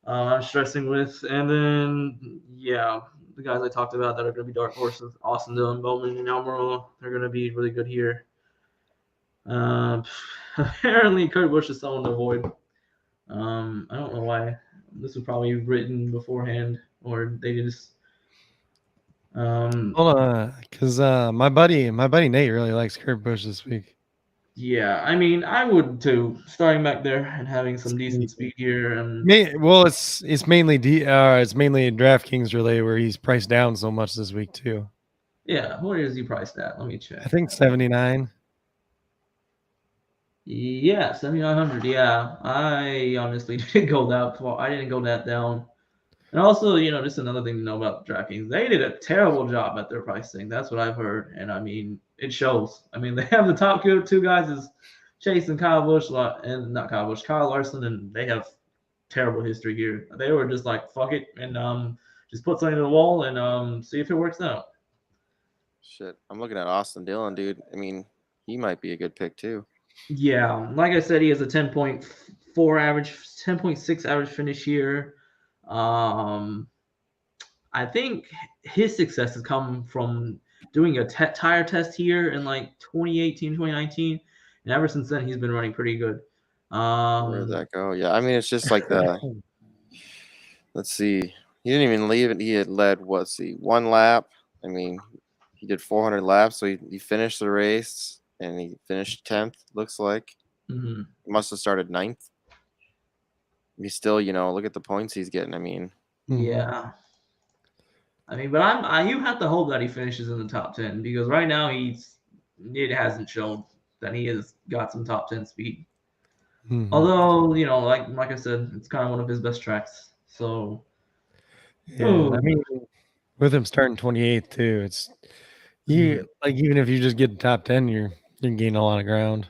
I'm stressing with, and then the guys I talked about that are going to be dark horses: Austin Dillon, Bowman, and Almirola. They're going to be really good here. Apparently, Kurt Busch is someone to avoid. I don't know why. This was probably written beforehand, or they just.
Hold on, because my buddy Nate really likes Kurt Busch this week.
Yeah, I mean, I would too. Starting back there and having some decent speed here, and
Well, it's mainly DraftKings related where he's priced down so much this week too.
yeah, what is he priced at? Let me check.
I think 79.
Yeah, 7,900. Yeah, I honestly didn't go that far. I didn't go that down. And also, just another thing to know about DraftKings, they did a terrible job at their pricing. That's what I've heard, and I mean, it shows. I mean, they have the top two guys is Chase and Kyle Busch, and not Kyle Busch, Kyle Larson, and they have terrible history here. They were just like, fuck it, and just put something to the wall and see if it works out.
Shit, I'm looking at Austin Dillon, dude. I mean, he might be a good pick too.
Yeah, like I said, he has a 10.4 average, 10.6 average finish here. I think his success has come from doing a tire test here in like 2018, 2019. And ever since then, he's been running pretty good.
Where did that go? Yeah, I mean, it's just like let's see. He didn't even leave it. He had led, one lap. I mean, he did 400 laps, so he finished the race, and he finished 10th, looks like.
Mm-hmm.
He must have started 9th. He's still, look at the points he's getting. I mean.
Yeah. I mean, but you have to hope that he finishes in the top 10 because right now it hasn't shown that he has got some top 10 speed.
Mm-hmm.
Although, like I said, it's kind of one of his best tracks. So,
yeah, I mean, with him starting 28th too, it's even if you just get the top 10, you're gaining a lot of ground.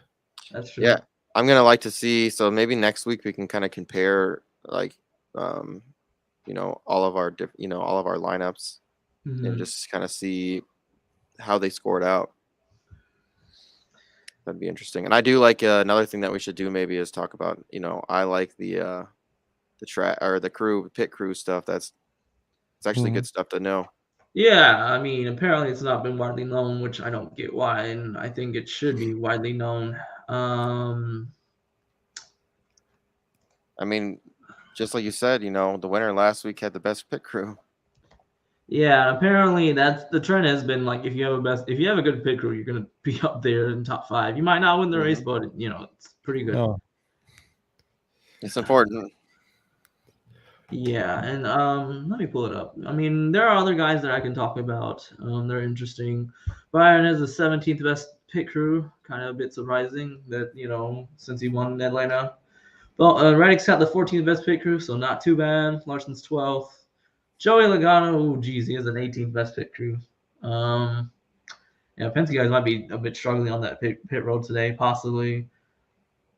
That's true.
Yeah, I'm gonna like to see. So maybe next week we can kind of compare, like, all of our all of our lineups, and just kind of see how they scored out. That'd be interesting. And I do like another thing that we should do maybe is talk about. I like the track or the pit crew stuff. It's actually good stuff to know.
Yeah, I mean, apparently it's not been widely known, which I don't get why, and I think it should be widely known.
I mean, just like you said, the winner last week had the best pit crew.
Yeah, apparently that's the trend has been like if you have a good pit crew, you're gonna be up there in top 5. You might not win the race, but it's pretty good.
Oh.
It's important.
Yeah, and let me pull it up. I mean, there are other guys that I can talk about. They're interesting. Byron has the 17th best pit crew. Kind of a bit surprising that since he won in Atlanta. Well, Reddick's got the 14th best pit crew, so not too bad. Larson's 12th. Joey Logano, he has an 18th best pit crew. Yeah, Penske guys might be a bit struggling on that pit road today, possibly.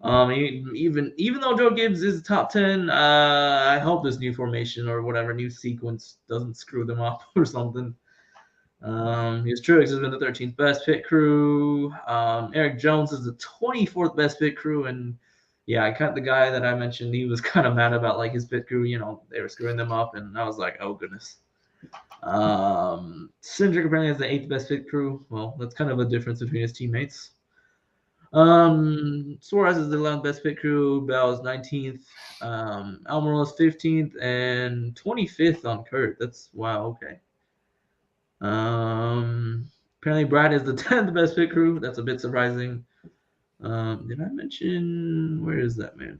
Even though Joe Gibbs is top 10, I hope this new formation or whatever new sequence doesn't screw them up or something. His Truex has been the 13th best pit crew. Eric Jones is the 24th best pit crew, and yeah, I cut the guy that I mentioned. He was kind of mad about like his pit crew. You know, they were screwing them up, and I was like, oh goodness. Cindric apparently has the 8th best pit crew. Well, that's kind of a difference between his teammates. Suarez is the 11th best pit crew. Bell is 19th. Almirola is 15th and 25th on Kurt. That's wow. Okay. Apparently Brad is the 10th best pit crew. That's a bit surprising. Did I mention where is that man?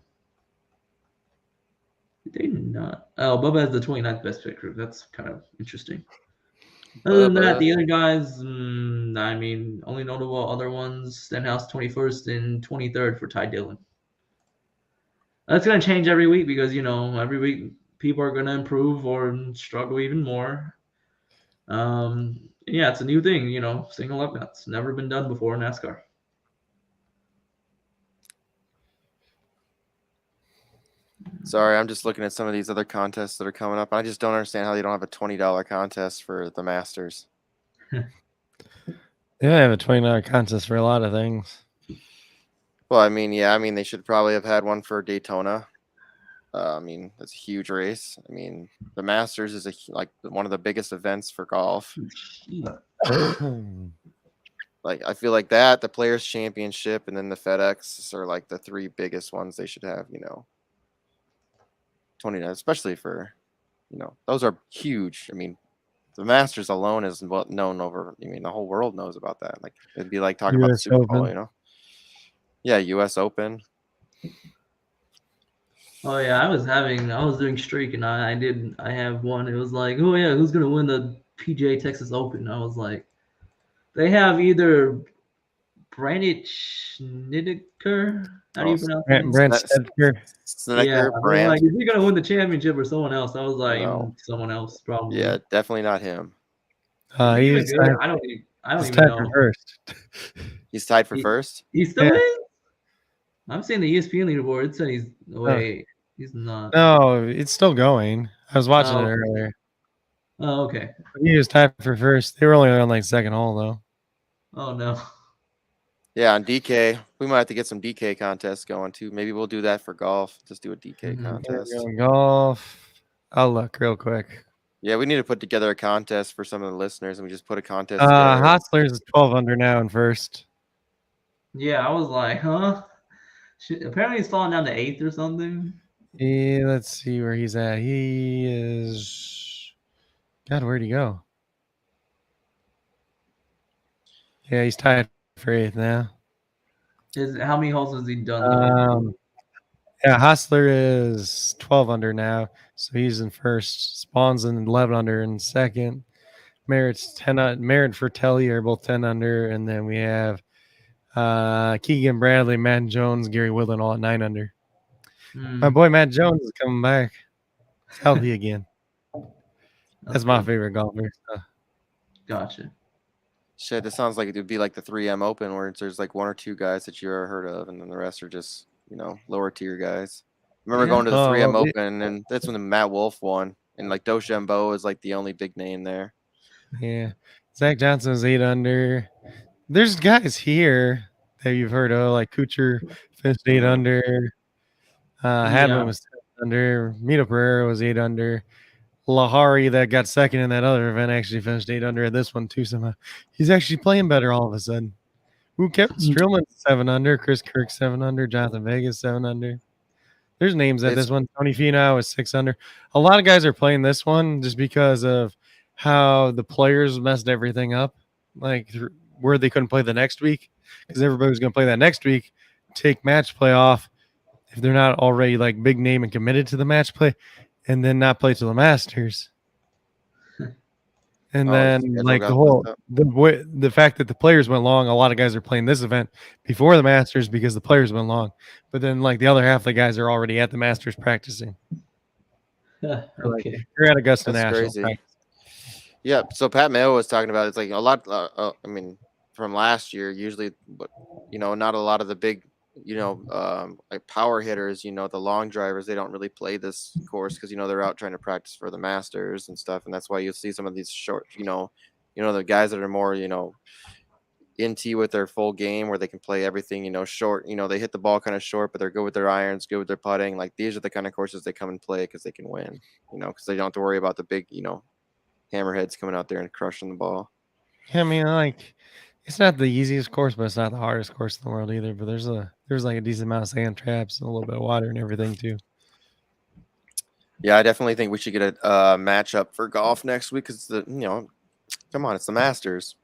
Did they not? Oh, Bubba has the 29th best pit crew. That's kind of interesting. Other than that, the other guys, I mean, only notable other ones: Stenhouse 21st and 23rd for Ty Dillon. That's gonna change every week because every week people are gonna improve or struggle even more. Yeah, it's a new thing, single up nuts. Never been done before in NASCAR.
Sorry, I'm just looking at some of these other contests that are coming up. I just don't understand how they don't have a $20 contest for the Masters.
They have a $20 contest for a lot of things.
Well, I mean, yeah, they should probably have had one for Daytona. I mean, that's a huge race. I mean, the Masters is like one of the biggest events for golf. Like, I feel like that, the Players Championship, and then the FedEx are like the three biggest ones they should have. 29, especially for, those are huge. I mean, the Masters alone is well known over. I mean, the whole world knows about that. Like, it'd be like talking about the
US
Super Bowl,
Open.
Yeah, U.S. Open.
Oh yeah, I was doing streak and I have one. It was like, oh yeah, who's gonna win the PGA Texas Open? I was like, they have either Brandit Schnittker. How do you pronounce it?
Brent Stedker.
Yeah,
Brand.
like, is he gonna win the championship or someone else? I was like,
No.
someone else probably.
Yeah, definitely not him.
He's
good. I don't even know.
For first.
He's tied for first.
He still is. I'm seeing the ESPN leaderboard. It said he's he's not.
No, it's still going. I was watching it earlier.
Oh, okay.
He was tied for first. They were only on like second hole though.
Oh no.
Yeah, on DK, we might have to get some DK contests going too. Maybe we'll do that for golf. Just do a DK contest.
Golf. I'll look real quick.
Yeah, we need to put together a contest for some of the listeners, and we just put a contest together.
Hostler's 12 under now in first.
Yeah, I was like, huh? Apparently he's falling down to 8th or something.
Yeah, let's see where he's at. He is. God, where'd he go? Yeah, he's tied for 8th now.
How many holes has he done?
Yeah, Hostler is 12 under now, so he's in first. Spawn's in 11 under in second. Merritt's 10. Merritt for Telly are both 10 under, and then we have Keegan Bradley, Matt Jones, Gary Woodland all at 9 under. My boy Matt Jones is coming back. He's healthy again. That's my favorite golfer.
Gotcha.
Shit, it sounds like it would be like the 3M Open where there's like one or two guys that you ever heard of, and then the rest are just, lower tier guys. I remember going to the 3M Open, and that's when the Matt Wolf won, and like DeChambeau is like the only big name there.
Yeah. Zach Johnson's 8 under. There's guys here that you've heard of, like Kuchar finished 8 under. Hadwin was 10 under. Mito Pereira was 8 under. Lahari, that got second in that other event, actually finished 8 under at this one too somehow. He's actually playing better all of a sudden. Who kept Strillman 7 under, Chris Kirk 7 under, Jonathan Vegas 7 under. There's names at this one. Tony Finau is 6 under. A lot of guys are playing this one just because of how the players messed everything up, like where they couldn't play the next week because everybody was going to play that next week, take match play off if they're not already like big name and committed to the match play, and then not play to the Masters. And then like the fact that the players went long, a lot of guys are playing this event before the Masters because the players went long. But then like the other half of the guys are already at the Masters practicing.
Okay.
Like, you're at Augusta National.
Crazy. Yeah, so Pat Mayo was talking about it's like a lot. I mean, from last year, usually, but not a lot of the big, like power hitters. The long drivers, they don't really play this course because they're out trying to practice for the Masters and stuff, and that's why you see some of these short, the guys that are more, into with their full game where they can play everything, short. They hit the ball kind of short, but they're good with their irons, good with their putting. Like these are the kind of courses they come and play because they can win. Because they don't have to worry about the big, hammerheads coming out there and crushing the ball.
Yeah, I mean, like, it's not the easiest course, but it's not the hardest course in the world either. But there's like a decent amount of sand traps and a little bit of water and everything too.
Yeah, I definitely think we should get a matchup for golf next week because come on, it's the Masters.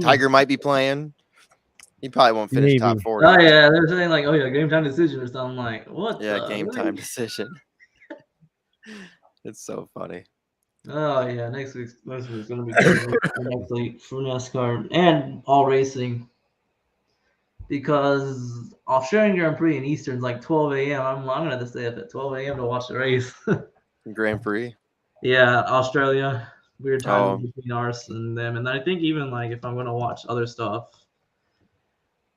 Tiger might be playing. He probably won't finish top 40.
Oh yeah, they're saying like, oh yeah, game time decision or something. Like, what?
Yeah, game time decision. It's so funny.
Oh yeah, next week's gonna be crazy for NASCAR and all racing because Australian Grand Prix in Eastern's like 12 a.m. I'm gonna have to stay up at 12 a.m. to watch the race.
Grand Prix.
Yeah, Australia. Weird time between ours and them, and I think even like if I'm gonna watch other stuff,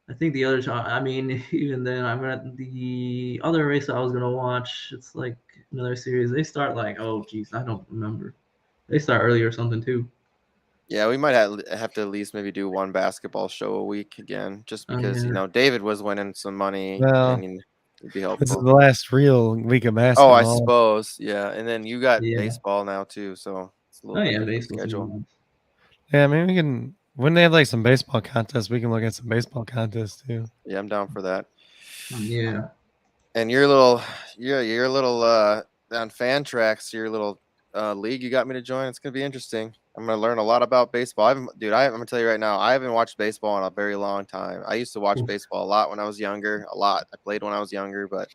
I think the other time. I mean, even then, I'm gonna the other race I was gonna watch. It's like another series. They start like, oh geez, I don't remember. They start early or something too.
Yeah, we might have to at least maybe do one basketball show a week again, just because David was winning some money, and it'd be helpful.
This is the last real week of basketball.
Oh, I suppose, yeah. And then you got baseball now too, so it's a little bit schedule.
Yeah, maybe we can. When they have like some baseball contests, we can look at some baseball contests too.
Yeah, I'm down for that.
Yeah.
And your little on fan tracks, your little league you got me to join. It's gonna be interesting. I'm gonna learn a lot about baseball. I'm gonna tell you right now, I haven't watched baseball in a very long time. I used to watch baseball a lot when I was younger. A lot. I played when I was younger, but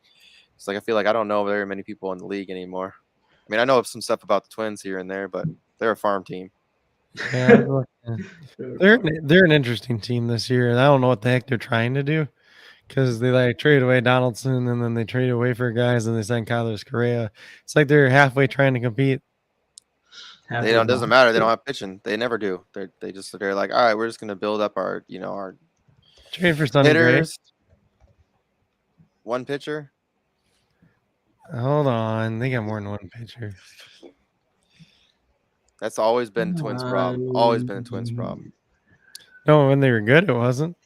it's like I feel like I don't know very many people in the league anymore. I mean, I know some stuff about the Twins here and there, but they're a farm team.
Yeah, they're an interesting team this year, and I don't know what the heck they're trying to do because they like trade away Donaldson and then they trade away for guys and they send Carlos Correa. It's like they're halfway trying to compete.
It doesn't matter. They don't have pitching. They never do. They're like, all right, we're just gonna build up our our
trade for Sonny Gray.
One pitcher.
Hold on, they got more than one pitcher.
That's always been Twins' problem. Always been a Twins' problem.
No, when they were good, it wasn't.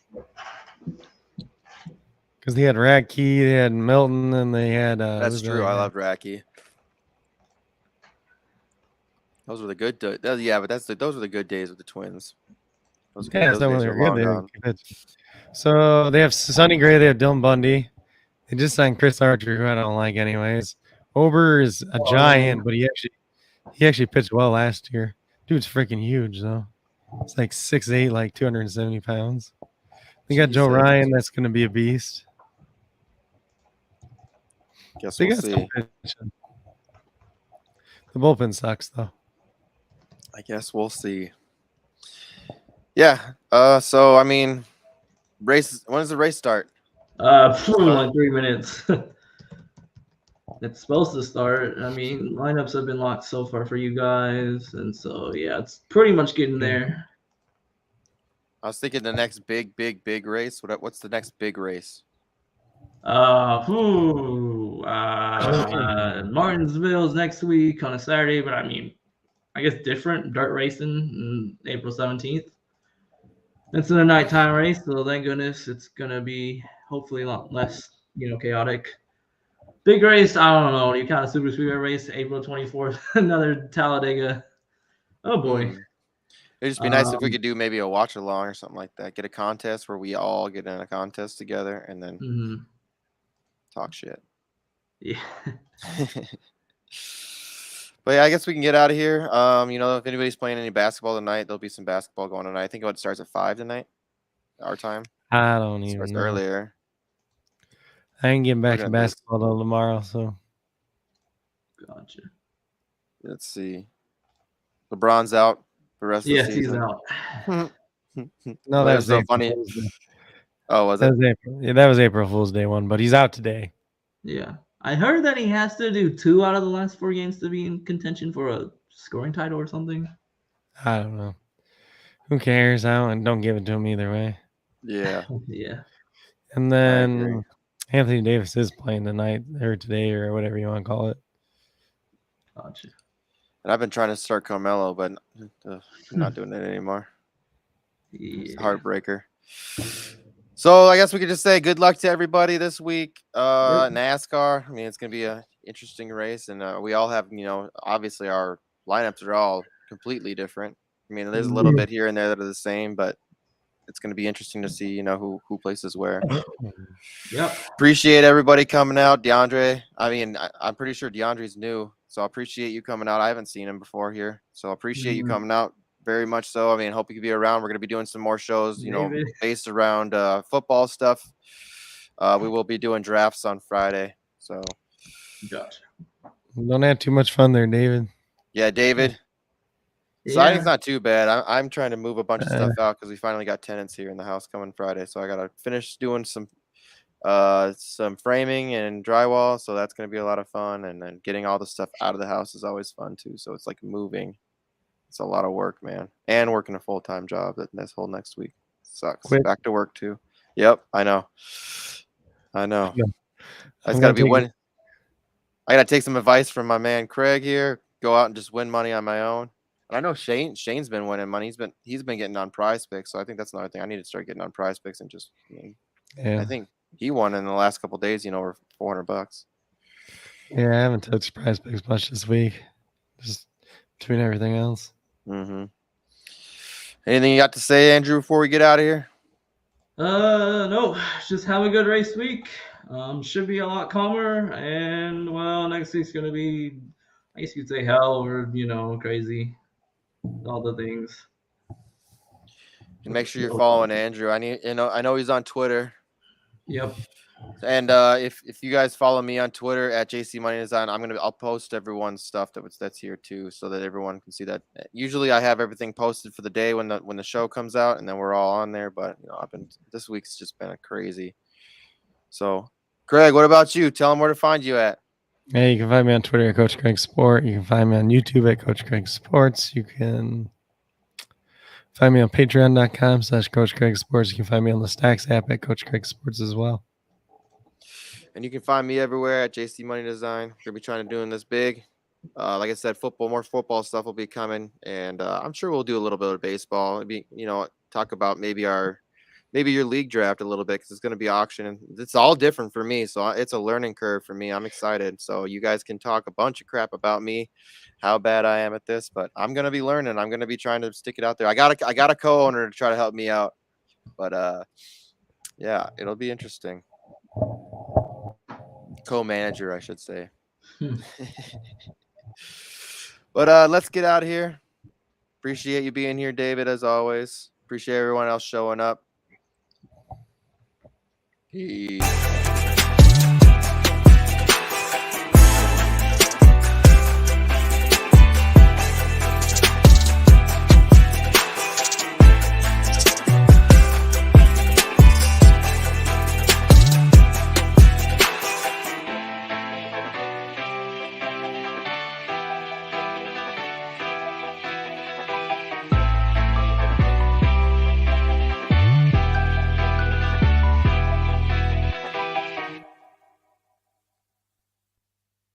Because they had Radke, they had Milton, and they had.
That's true. I loved Radke. Those were the good. Yeah, but those were the good days of the Twins. Those days are
good. So they have Sonny Gray, they have Dylan Bundy. They just signed Chris Archer, who I don't like anyways. Ober is a giant, but he actually pitched well last year. Dude's freaking huge though. It's like 6'8", like 270 pounds. They got Joe Ryan, that's gonna be a beast.
Guess we'll see.
The bullpen sucks though.
I guess we'll see. Yeah. So I mean, race. When does the race start?
Like 3 minutes. It's supposed to start. I mean, lineups have been locked so far for you guys, and so yeah, it's pretty much getting there.
I was thinking the next big race. What's the next big race?
Martinsville's next week on a Saturday, but I mean, I guess different dirt racing April 17th. It's a nighttime race, so thank goodness it's gonna be hopefully a lot less, chaotic. Big race, I don't know. You count a super speedway race, April 24th, another Talladega. Oh boy.
It'd just be nice if we could do maybe a watch along or something like that. Get a contest where we all get in a contest together and then talk shit.
Yeah.
But yeah, I guess we can get out of here. If anybody's playing any basketball tonight, there'll be some basketball going tonight. I think it starts at 5 tonight, our time.
I don't even know.
Earlier.
I ain't getting back to basketball till tomorrow, so.
Gotcha.
Let's see. LeBron's out for the rest of the season.
Yes, he's out.
No, that was
so funny. Oh, was it?
That was April Fool's Day one, but he's out today.
Yeah. I heard that he has to do 2 out of the last 4 games to be in contention for a scoring title or something.
I don't know. Who cares? Don't give it to him either way.
Yeah.
Yeah.
And then Anthony Davis is playing tonight or today or whatever you want to call it.
Gotcha.
And I've been trying to start Carmelo, but I'm not doing it anymore. It's a heartbreaker. So I guess we could just say good luck to everybody this week. NASCAR. I mean, it's gonna be an interesting race, and we all have, obviously our lineups are all completely different. I mean, there's a little bit here and there that are the same, but it's gonna be interesting to see, who places where.
Yep.
Appreciate everybody coming out, DeAndre. I mean, I'm pretty sure DeAndre's new, so I appreciate you coming out. I haven't seen him before here, so I appreciate you coming out very much. So, I mean, hope you can be around. We're gonna be doing some more shows, based around football stuff. We will be doing drafts on Friday. So,
gotcha.
Don't have too much fun there, David.
Yeah, David. Signing's not too bad. I'm trying to move a bunch of stuff out because we finally got tenants here in the house coming Friday. So I gotta finish doing some framing and drywall. So that's gonna be a lot of fun. And then getting all the stuff out of the house is always fun too. So it's like moving. It's a lot of work, man. And working a full-time job this whole next week. Sucks.
Quit.
Back to work too. Yep, I know.
Yeah.
It's gotta be when I gotta take some advice from my man Craig here. Go out and just win money on my own. And I know Shane's been winning money. He's been getting on Prize Picks, so I think that's another thing. I need to start getting on Prize Picks and just. I think he won in the last couple of days. Over $400.
Yeah, I haven't touched Prize Picks much this week. Just between everything else.
Mm-hmm. Anything you got to say, Andrew, before we get out of here?
No. Just have a good race week. Should be a lot calmer, and next week's gonna be, I guess you'd say, hell or crazy. All the things.
And make sure you're following Andrew. I know he's on Twitter.
Yep.
And if you guys follow me on Twitter at JC Money Design, I'll post everyone's stuff that's here too, so that everyone can see that. Usually I have everything posted for the day when the show comes out, and then we're all on there. But this week's just been a crazy. So, Craig, what about you? Tell them where to find you at.
Yeah, you can find me on Twitter at Coach Craig Sport. You can find me on YouTube at Coach Craig Sports. You can find me on patreon.com/Coach Craig Sports. You can find me on the Stacks app at Coach Craig Sports as well.
And you can find me everywhere at JC Money Design. We're going to be trying to do this big. Like I said, more football stuff will be coming. And I'm sure we'll do a little bit of baseball. Maybe, talk about maybe your league draft a little bit, because it's going to be auction. And it's all different for me. So it's a learning curve for me. I'm excited. So you guys can talk a bunch of crap about me, how bad I am at this. But I'm going to be learning. I'm going to be trying to stick it out there. I got a co-owner to try to help me out. But, yeah, it'll be interesting. Co-manager, I should say. But let's get out of here. Appreciate you being here, David, as always. Appreciate everyone else showing up. Peace.